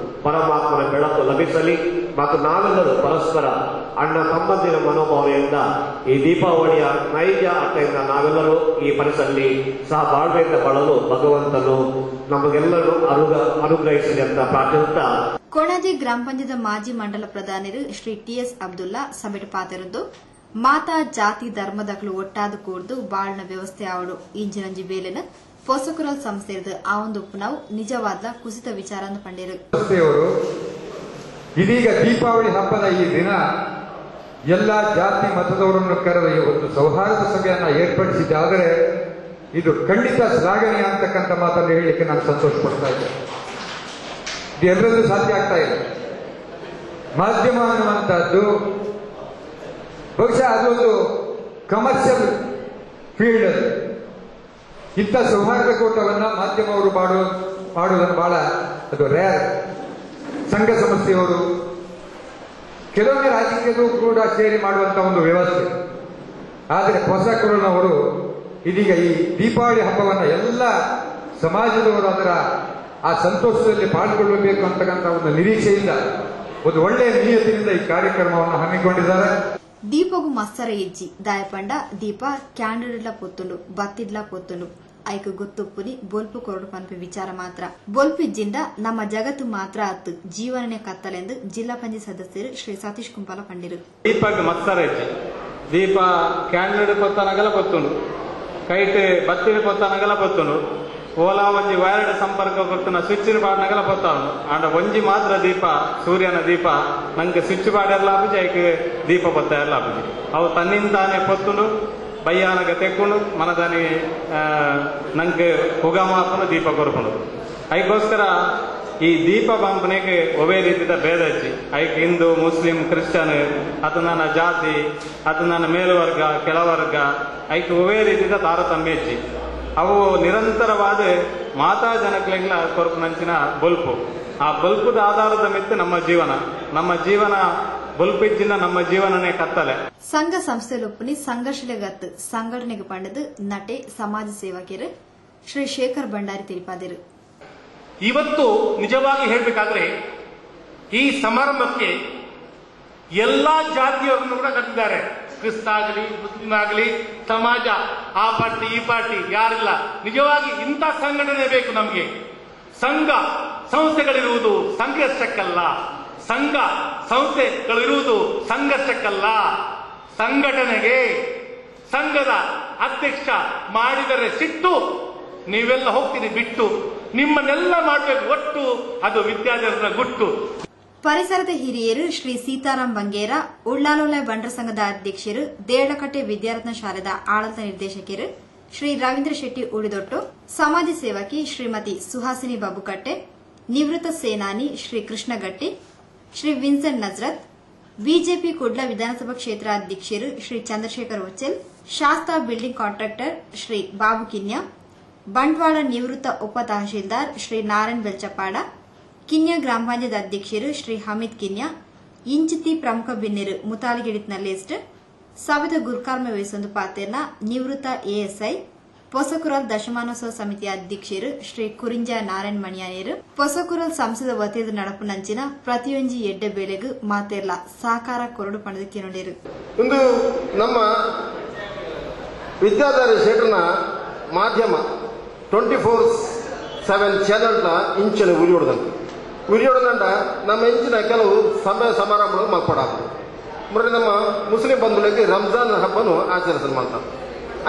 ಪರಮಾತ್ಮನ ಬೆಳಕು ಲಭಿಸಲಿ ಮತ್ತು ನಾವೆಲ್ಲರೂ ಪರಸ್ಪರ ಅಣ್ಣ ತಮ್ಮಂದಿರ ಮನೋಭಾವನೆಯಿಂದ ಈ ದೀಪಾವಳಿಯ ನೈಜ ಅರ್ಥದಿಂದ ನಾವೆಲ್ಲರೂ ಈ ಪರಿಸರದಲ್ಲಿ ಸಹ ಬಾಳ್ವೆಯಿಂದ ಬಾಳಲು ಭಗವಂತನು ನಮಗೆಲ್ಲರೂ ಅನುಗ್ರಹಿಸಲಿ ಅಂತ ಪ್ರಾರ್ಥಿಸುತ್ತಾ ಕೊಣಾಜಿ ಗ್ರಾಮ ಪಂಚಾಯತ್ ಮಾಜಿ ಮಂಡಲ ಪ್ರಧಾನಿರು ಶ್ರೀ ಟಿಎಸ್ ಅಬ್ದುಲ್ಲಾ ಸಭೆಟ್ ಪಾತೆರದ್ದು ಮಾತಾ ಜಾತಿ ಧರ್ಮದಗಳು ಒಟ್ಟಾದ ಕೂಡ್ದು ಬಾಳ್ನ ವ್ಯವಸ್ಥೆ ಆವಡು ಇಂಜಿನಂಜಿ ಬೇಲೆನ ಪೊಸಕುರಲ್ ಸಂಸ್ಥೆಯದು ಆ ಒಂದು ನಾವು ನಿಜವಾದ ಕುಸಿತ ವಿಚಾರ ಪಂಡಿರು. ಇದೀಗ ದೀಪಾವಳಿ ಹಬ್ಬದ ಈ ದಿನ ಎಲ್ಲ ಜಾತಿ ಮತದವರನ್ನು ಕರೆದ ಈ ಒಂದು ಸೌಹಾರ್ದ ಸಭೆಯನ್ನ ಏರ್ಪಡಿಸಿದ್ದಾದರೆ ಇದು ಖಂಡಿತ ಶ್ಲಾಘನೀಯ ಅಂತಕ್ಕಂಥ ಮಾತನ್ನು ಹೇಳಲಿಕ್ಕೆ ನಾನು ಸಂತೋಷ ಪಡ್ತಾ ಇದ್ದೆ. ಇದು ಎಲ್ಲರಲ್ಲೂ ಸಾಧ್ಯ ಆಗ್ತಾ ಇಲ್ಲ. ಮಾಧ್ಯಮ ಅನ್ನುವಂಥದ್ದು ಬಹುಶಃ ಅದೊಂದು ಕಮರ್ಷಿಯಲ್ ಫೀಲ್ಡ್ ಅಲ್ಲಿ ಇಂಥ ಸೌಹಾರ್ದ ಕೂಟವನ್ನ ಮಾಧ್ಯಮವರು ಮಾಡುವುದನ್ನು ಬಹಳ ಅದು ರೇರ್. ಸಂಘ ಸಂಸ್ಥೆಯವರು ಕೆಲವೊಮ್ಮೆ ರಾಜಕೀಯದು ಕೂಡ ಸೇರಿ ಮಾಡುವಂತ ಒಂದು ವ್ಯವಸ್ಥೆ. ಆದರೆ ಹೊಸಕುರನವರು ಇದೀಗ ಈ ದೀಪಾವಳಿ ಹಬ್ಬವನ್ನ ಎಲ್ಲ ಸಮಾಜದವರು ಅದರ ಆ ಸಂತೋಷದಲ್ಲಿ ಪಾಲ್ಗೊಳ್ಳಬೇಕು ಅಂತಕ್ಕಂಥ ಒಂದು ನಿರೀಕ್ಷೆಯಿಂದ ಒಂದು ಒಳ್ಳೆಯ ನಿಯತಿನಿಂದ ಈ ಕಾರ್ಯಕ್ರಮವನ್ನು ಹಮ್ಮಿಕೊಂಡಿದ್ದಾರೆ. ದೀಪಗು ಮಸ್ಸರ ಎಜ್ಜಿ ದಾಯಪಂಡ ದೀಪ ಕ್ಯಾಂಡಲ್ಡ್ಲ ಪೊತ್ತುಂಡು ಬತ್ತಿಡ್ಲ ಪೊತ್ತುಂಡು ಐಕು ಗೊತ್ತುಪ್ಪುನಿ ಬೊಲ್ಪು ಕೊರಡು ಪಂಪಿ ವಿಚಾರ ಮಾತ್ರ ಬೊಲ್ಪಿಜ್ಜಿಂದ ನಮ್ಮ ಜಗತ್ತು ಮಾತ್ರ ಅತ್ತು ಜೀವನನೇ ಕತ್ತಲೆಂದು ಜಿಲ್ಲಾ ಪಂಚಾಯತ್ ಸದಸ್ಯರು ಶ್ರೀ ಸತೀಶ್ ಕುಂಪಾಲ ಪಂಡಿರು. ದೀಪಕ್ಕೆ ಮಸ್ಸರ ಎಜ್ಜಿ ದೀಪ ಕ್ಯಾಂಡಲ್ ಪೊತ್ತನಗಲ ಪೊತ್ತುಂಡು ಕೈಟ್ ಬತ್ತಿಡ್ ಪೊತ್ತನಗಲ ಪೊತ್ತುಂಡು ಓಲಾ ಒಂಜಿ ವೈರ್ಡ್ ಸಂಪರ್ಕ ಕೊಡ್ತುನ ಸ್ವಿಚ್ ಬಾಡ್ನಗಲ ಪೊತ್ತಾಂಡು ಆಂಡ ಒಂಜಿ ಮಾತ್ರ ದೀಪ ಸೂರ್ಯನ ದೀಪ ನಂಗೆ ಸ್ವಿಚ್ ಬಾಡ್ ಎಲ್ಲ ಆಪುಜಿ ಐಕ್ ದೀಪ ಪೊತ್ತ ಎಲ್ಲ ಆಪುಜಿ ಅವು ತನ್ನಿಂದಾನೆ ಪೊತ್ತುಂಡು ಬಯ್ಯಾನಗ ತೆಕ್ಕೊಂಡು ಮನದಾನಿ ನಂಗೆ ಹುಗ ಮಾಪನು ದೀಪ ಕೊರ್ಕೊಂಡು ಐಕೋಸ್ಕರ ಈ ದೀಪ ಬಂಪನೆಗೆ ಒವೇ ರೀತಿಯ ಭೇದ ಹಚ್ಚಿ ಐಕ್ ಹಿಂದೂ ಮುಸ್ಲಿಂ ಕ್ರಿಶ್ಚಿಯನ್ ಅದು ನನ್ನ ಜಾತಿ ಅದು ನನ್ನ ಮೇಲ್ವರ್ಗ ಕೆಳವರ್ಗ ಐಕ್ ಒವೇ ರೀತಿಯ ತಾರತಮ್ಯ ಹೆಚ್ಚಿ ಅವು ನಿರಂತರವಾದ ಮಾತಾ ಜನಕ್ಲೆಂಗ್ಲ ಕೊರಪು ನಂಚಿನ ಬಲ್ಪು ಆ ಬಲ್ಪುದ ಆಧಾರದ ಮೆತ್ತು ನಮ್ಮ ಜೀವನ ಬಲ್ಪಿಜ್ಜಿನ ನಮ್ಮ ಜೀವನನೇ ಕತ್ತಲೆ. ಸಂಘ ಸಂಸ್ಥೆಲೊಪ್ಪುನಿ ಸಂಘರ್ಷಲೆಗತ್ತು ಸಂಘಟನೆಗೆ ಪಂಡದು ನಟೆ ಸಮಾಜ ಸೇವಕರು ಶ್ರೀ ಶೇಖರ್ ಭಂಡಾರಿ ತಿಳಿಪಾದರು. ಇವತ್ತು ನಿಜವಾಗಿ ಹೇಳಬೇಕಾದ್ರೆ ಈ ಸಮಾರಂಭಕ್ಕೆ ಎಲ್ಲಾ ಜಾತಿಯವರನ್ನು ಕೂಡ ಕರೆದಿದ್ದಾರೆ. ಕ್ರಿಸ್ತ ಆಗಲಿ ಮುಸ್ಲಿಂ ಆಗಲಿ ಸಮಾಜ ಆ ಪಾರ್ಟಿ ಈ ಪಾರ್ಟಿ ಯಾರಿಲ್ಲ. ನಿಜವಾಗಿ ಇಂಥ ಸಂಘಟನೆ ಬೇಕು ನಮಗೆ. ಸಂಘ ಸಂಸ್ಥೆಗಳಿರುವುದು ಸಂಘರ್ಷಕ್ಕಲ್ಲ, ಸಂಘ ಸಂಸ್ಥೆಗಳಿರುವುದು ಸಂಘರ್ಷಕ್ಕಲ್ಲ, ಸಂಘಟನೆಗೆ. ಸಂಘದ ಅಧ್ಯಕ್ಷ ಮಾಡಿದರೆ ಸಿಟ್ಟು, ನೀವೆಲ್ಲ ಹೋಗ್ತೀರಿ ಬಿಟ್ಟು, ನಿಮ್ಮನ್ನೆಲ್ಲ ಮಾಡಬೇಕು ಒಟ್ಟು, ಅದು ವಿದ್ಯಾರ್ಥಿಗಳ ಗುಟ್ಟು. ಪರಿಸರದ ಹಿರಿಯರು ಶ್ರೀ ಸೀತಾರಾಮ್ ಬಂಗೇರ ಉಳ್ಳಾಲೊಲೆ ಬಂಡ್ರ ಸಂಘದ ಅಧ್ಯಕ್ಷರು ದೇಳಕಟ್ಟೆ ವಿದ್ಯಾರತ್ನ ಶಾಲೆದ ಆಡಳಿತ ನಿರ್ದೇಶಕರು ಶ್ರೀ ರವೀಂದ್ರ ಶೆಟ್ಟಿ ಉಳಿದೊಟ್ಟು, ಸಮಾಜ ಸೇವಕಿ ಶ್ರೀಮತಿ ಸುಹಾಸಿನಿ ಬಾಬುಕಟ್ಟೆ, ನಿವೃತ್ತ ಸೇನಾನಿ ಶ್ರೀ ಕೃಷ್ಣಗಟ್ಟಿ, ಶ್ರೀ ವಿನ್ಸೆಂಟ್ ನಜ್ರತ್, ಬಿಜೆಪಿ ಕುಡ್ಲ ವಿಧಾನಸಭಾ ಕ್ಷೇತ್ರ ಅಧ್ಯಕ್ಷರು ಶ್ರೀ ಚಂದ್ರಶೇಖರ್ ಒಚ್ಚೆಲ್, ಶಾಸ್ತಾ ಬಿಲ್ಡಿಂಗ್ ಕಾಂಟ್ರಾಕ್ಟರ್ ಶ್ರೀ ಬಾಬು ಕಿನ್ಯ, ಬಂಟ್ವಾಳ ನಿವೃತ್ತ ಉಪ ತಹಶೀಲ್ದಾರ್ ಶ್ರೀ ನಾರಾಯಣ್ ಬೆಲ್ಚಪಾಡ, ಕಿನ್ಯ ಗ್ರಾಮ ಪಂಚಾಯತ್ ಅಧ್ಯಕ್ಷರು ಶ್ರೀ ಹಮೀದ್ ಕಿನ್ಯ, ಇಂಚಿತಿ ಪ್ರಮುಖ ಬಿನ್ನಿರು ಮುತಾಲಿಗಿಡಿತ್ನ ಲಿಸ್ಟ್ ಸಭೆದ ಗುರುಕಾರ್ಮ ವಹಿಸೊಂದು ಪಾತೆರ್ನ ನಿವೃತ್ತ ಎಎಸ್ಐ ಪೊಸಕುರಲ್ ದಶಮಾನೋತ್ಸವ ಸಮಿತಿ ಅಧ್ಯಕ್ಷರು ಶ್ರೀ ಕುರಿಂಜ ನಾರಾಯಣ್ ಮಣಿಯಾನೇರು ಪೊಸಕುರಲ್ ಸಂಸದ ವತಿಯದ ನಡಪು ನಂಚಿನ ಪ್ರತಿಯೊಂಜಿ ಎಡ್ಡೆ ಬೇಳೆಗೂ ಮಾತೆರ್ಲ ಸಹಕಾರ ಕೊರಡು ಪಡೆದಕ್ಕೆ ನೋಡಿರು. ಇಂದು ನಮ್ಮ ವಿದ್ಯಾಧಾರಿ ಶೇಟರ್ನ ಮಾಧ್ಯಮ 24/7 ಚಾನೆಲ್ನ ಇಂಚಿನ ಉರಿಯೋಡದಂಡ ನಮ್ಮ ಇಂಚಿನ ಕೆಲವು ಸಭೆ ಸಮಾರಂಭಗಳು ಮಲ್ಪಡಾಕು ಮತ್ತೆ ನಮ್ಮ ಮುಸ್ಲಿಂ ಬಂಧುಗಳಿಗೆ ರಂಜಾನ್ ಹಬ್ಬನು ಆಚರಿಸಲು ಮಾಡ್ತಾರೆ.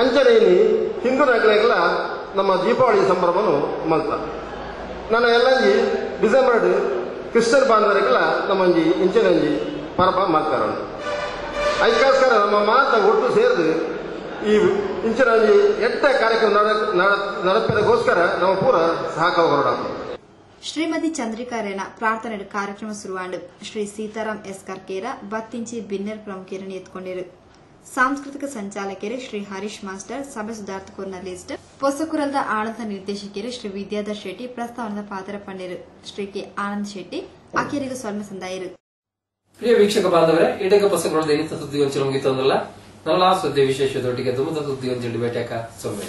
ಅಂಚನೆಯಲ್ಲಿ ಹಿಂದೂ ನಾಯಕರಿಗೆಲ್ಲ ನಮ್ಮ ದೀಪಾವಳಿ ಸಂಭ್ರಮನು ಮಲ್ತಾರೆ. ನನ್ನ ಎಲ್ಲಂಜಿ ಡಿಸೆಂಬರ್ ಕ್ರಿಶ್ಚಿಯನ್ ಬಾಂಧವರಿಗೆಲ್ಲ ನಮ್ಮಂಜಿ ಇಂಚಿನಂಜಿ ಪರಪ ಮಾಡ್ತಾರೆ. ಅದಕ್ಕೋಸ್ಕರ ನಮ್ಮ ಮಾತ ಒಟ್ಟು ಸೇರಿದು ಈ ಇಂಚಿನಂಜಿ ಎಟ್ಟ ಕಾರ್ಯಕ್ರಮ ನಡೆಪದಕ್ಕೋಸ್ಕರ ನಮ್ಮ ಪೂರ ಸಹಕಾರ ಹೊರಡಾಕ. ಶ್ರೀಮತಿ ಚಂದ್ರಿಕಾ ರೇಣ ಪ್ರಾರ್ಥನೆ ಕಾರ್ಯಕ್ರಮ ಶುರುವಾಂಡು ಶ್ರೀ ಸೀತಾರಾಮ್ ಎಸ್ ಕರ್ಕೇರ ಬತ್ತಿಂಚಿ ಬಿನ್ನೆರ್ ಪ್ರಮುಖರನ್ನು ಎತ್ಕೊಂಡಿರು. ಸಾಂಸ್ಕೃತಿಕ ಸಂಚಾಲಕರು ಶ್ರೀ ಹರೀಶ್ ಮಾಸ್ಟರ್ ಸಭೆ ಸುಧಾರ್ತಕೂರ್ನ ಲಿಸ್ಟ್ ಪೊಸಕುರಲ್ದ ಆಡಳಿತ ನಿರ್ದೇಶಕರು ಶ್ರೀ ವಿದ್ಯಾಧರ್ ಶೆಟ್ಟಿ ಪ್ರಸ್ತಾವನದ ಪಾತ್ರ ಪಂಡಿರು ಶ್ರೀ ಕೆ ಆನಂದ್ ಶೆಟ್ಟಿ ಅಖಿರಿಗೂ ಸ್ವರ್ಣ ಸಂದಾಯರು. ಪ್ರಿಯ ವೀಕ್ಷಕ ಬಾಂಧವರೇ, ಇಡಗ ಪೊಸಕುರದ ಇನ್ನಿತ ಸುದ್ದಿ ಒಂಚು ಮುಗಿತಂದಲ್ಲ ನಲ್ಲ ಸುದ್ದಿ ವಿಶೇಷದೊಟ್ಟಿಗೆ ದುಮದ ಸುದ್ದಿ ಒಂಚು ಭೇಟಿಯಾಕ ಸೊಮ್ಮೆ.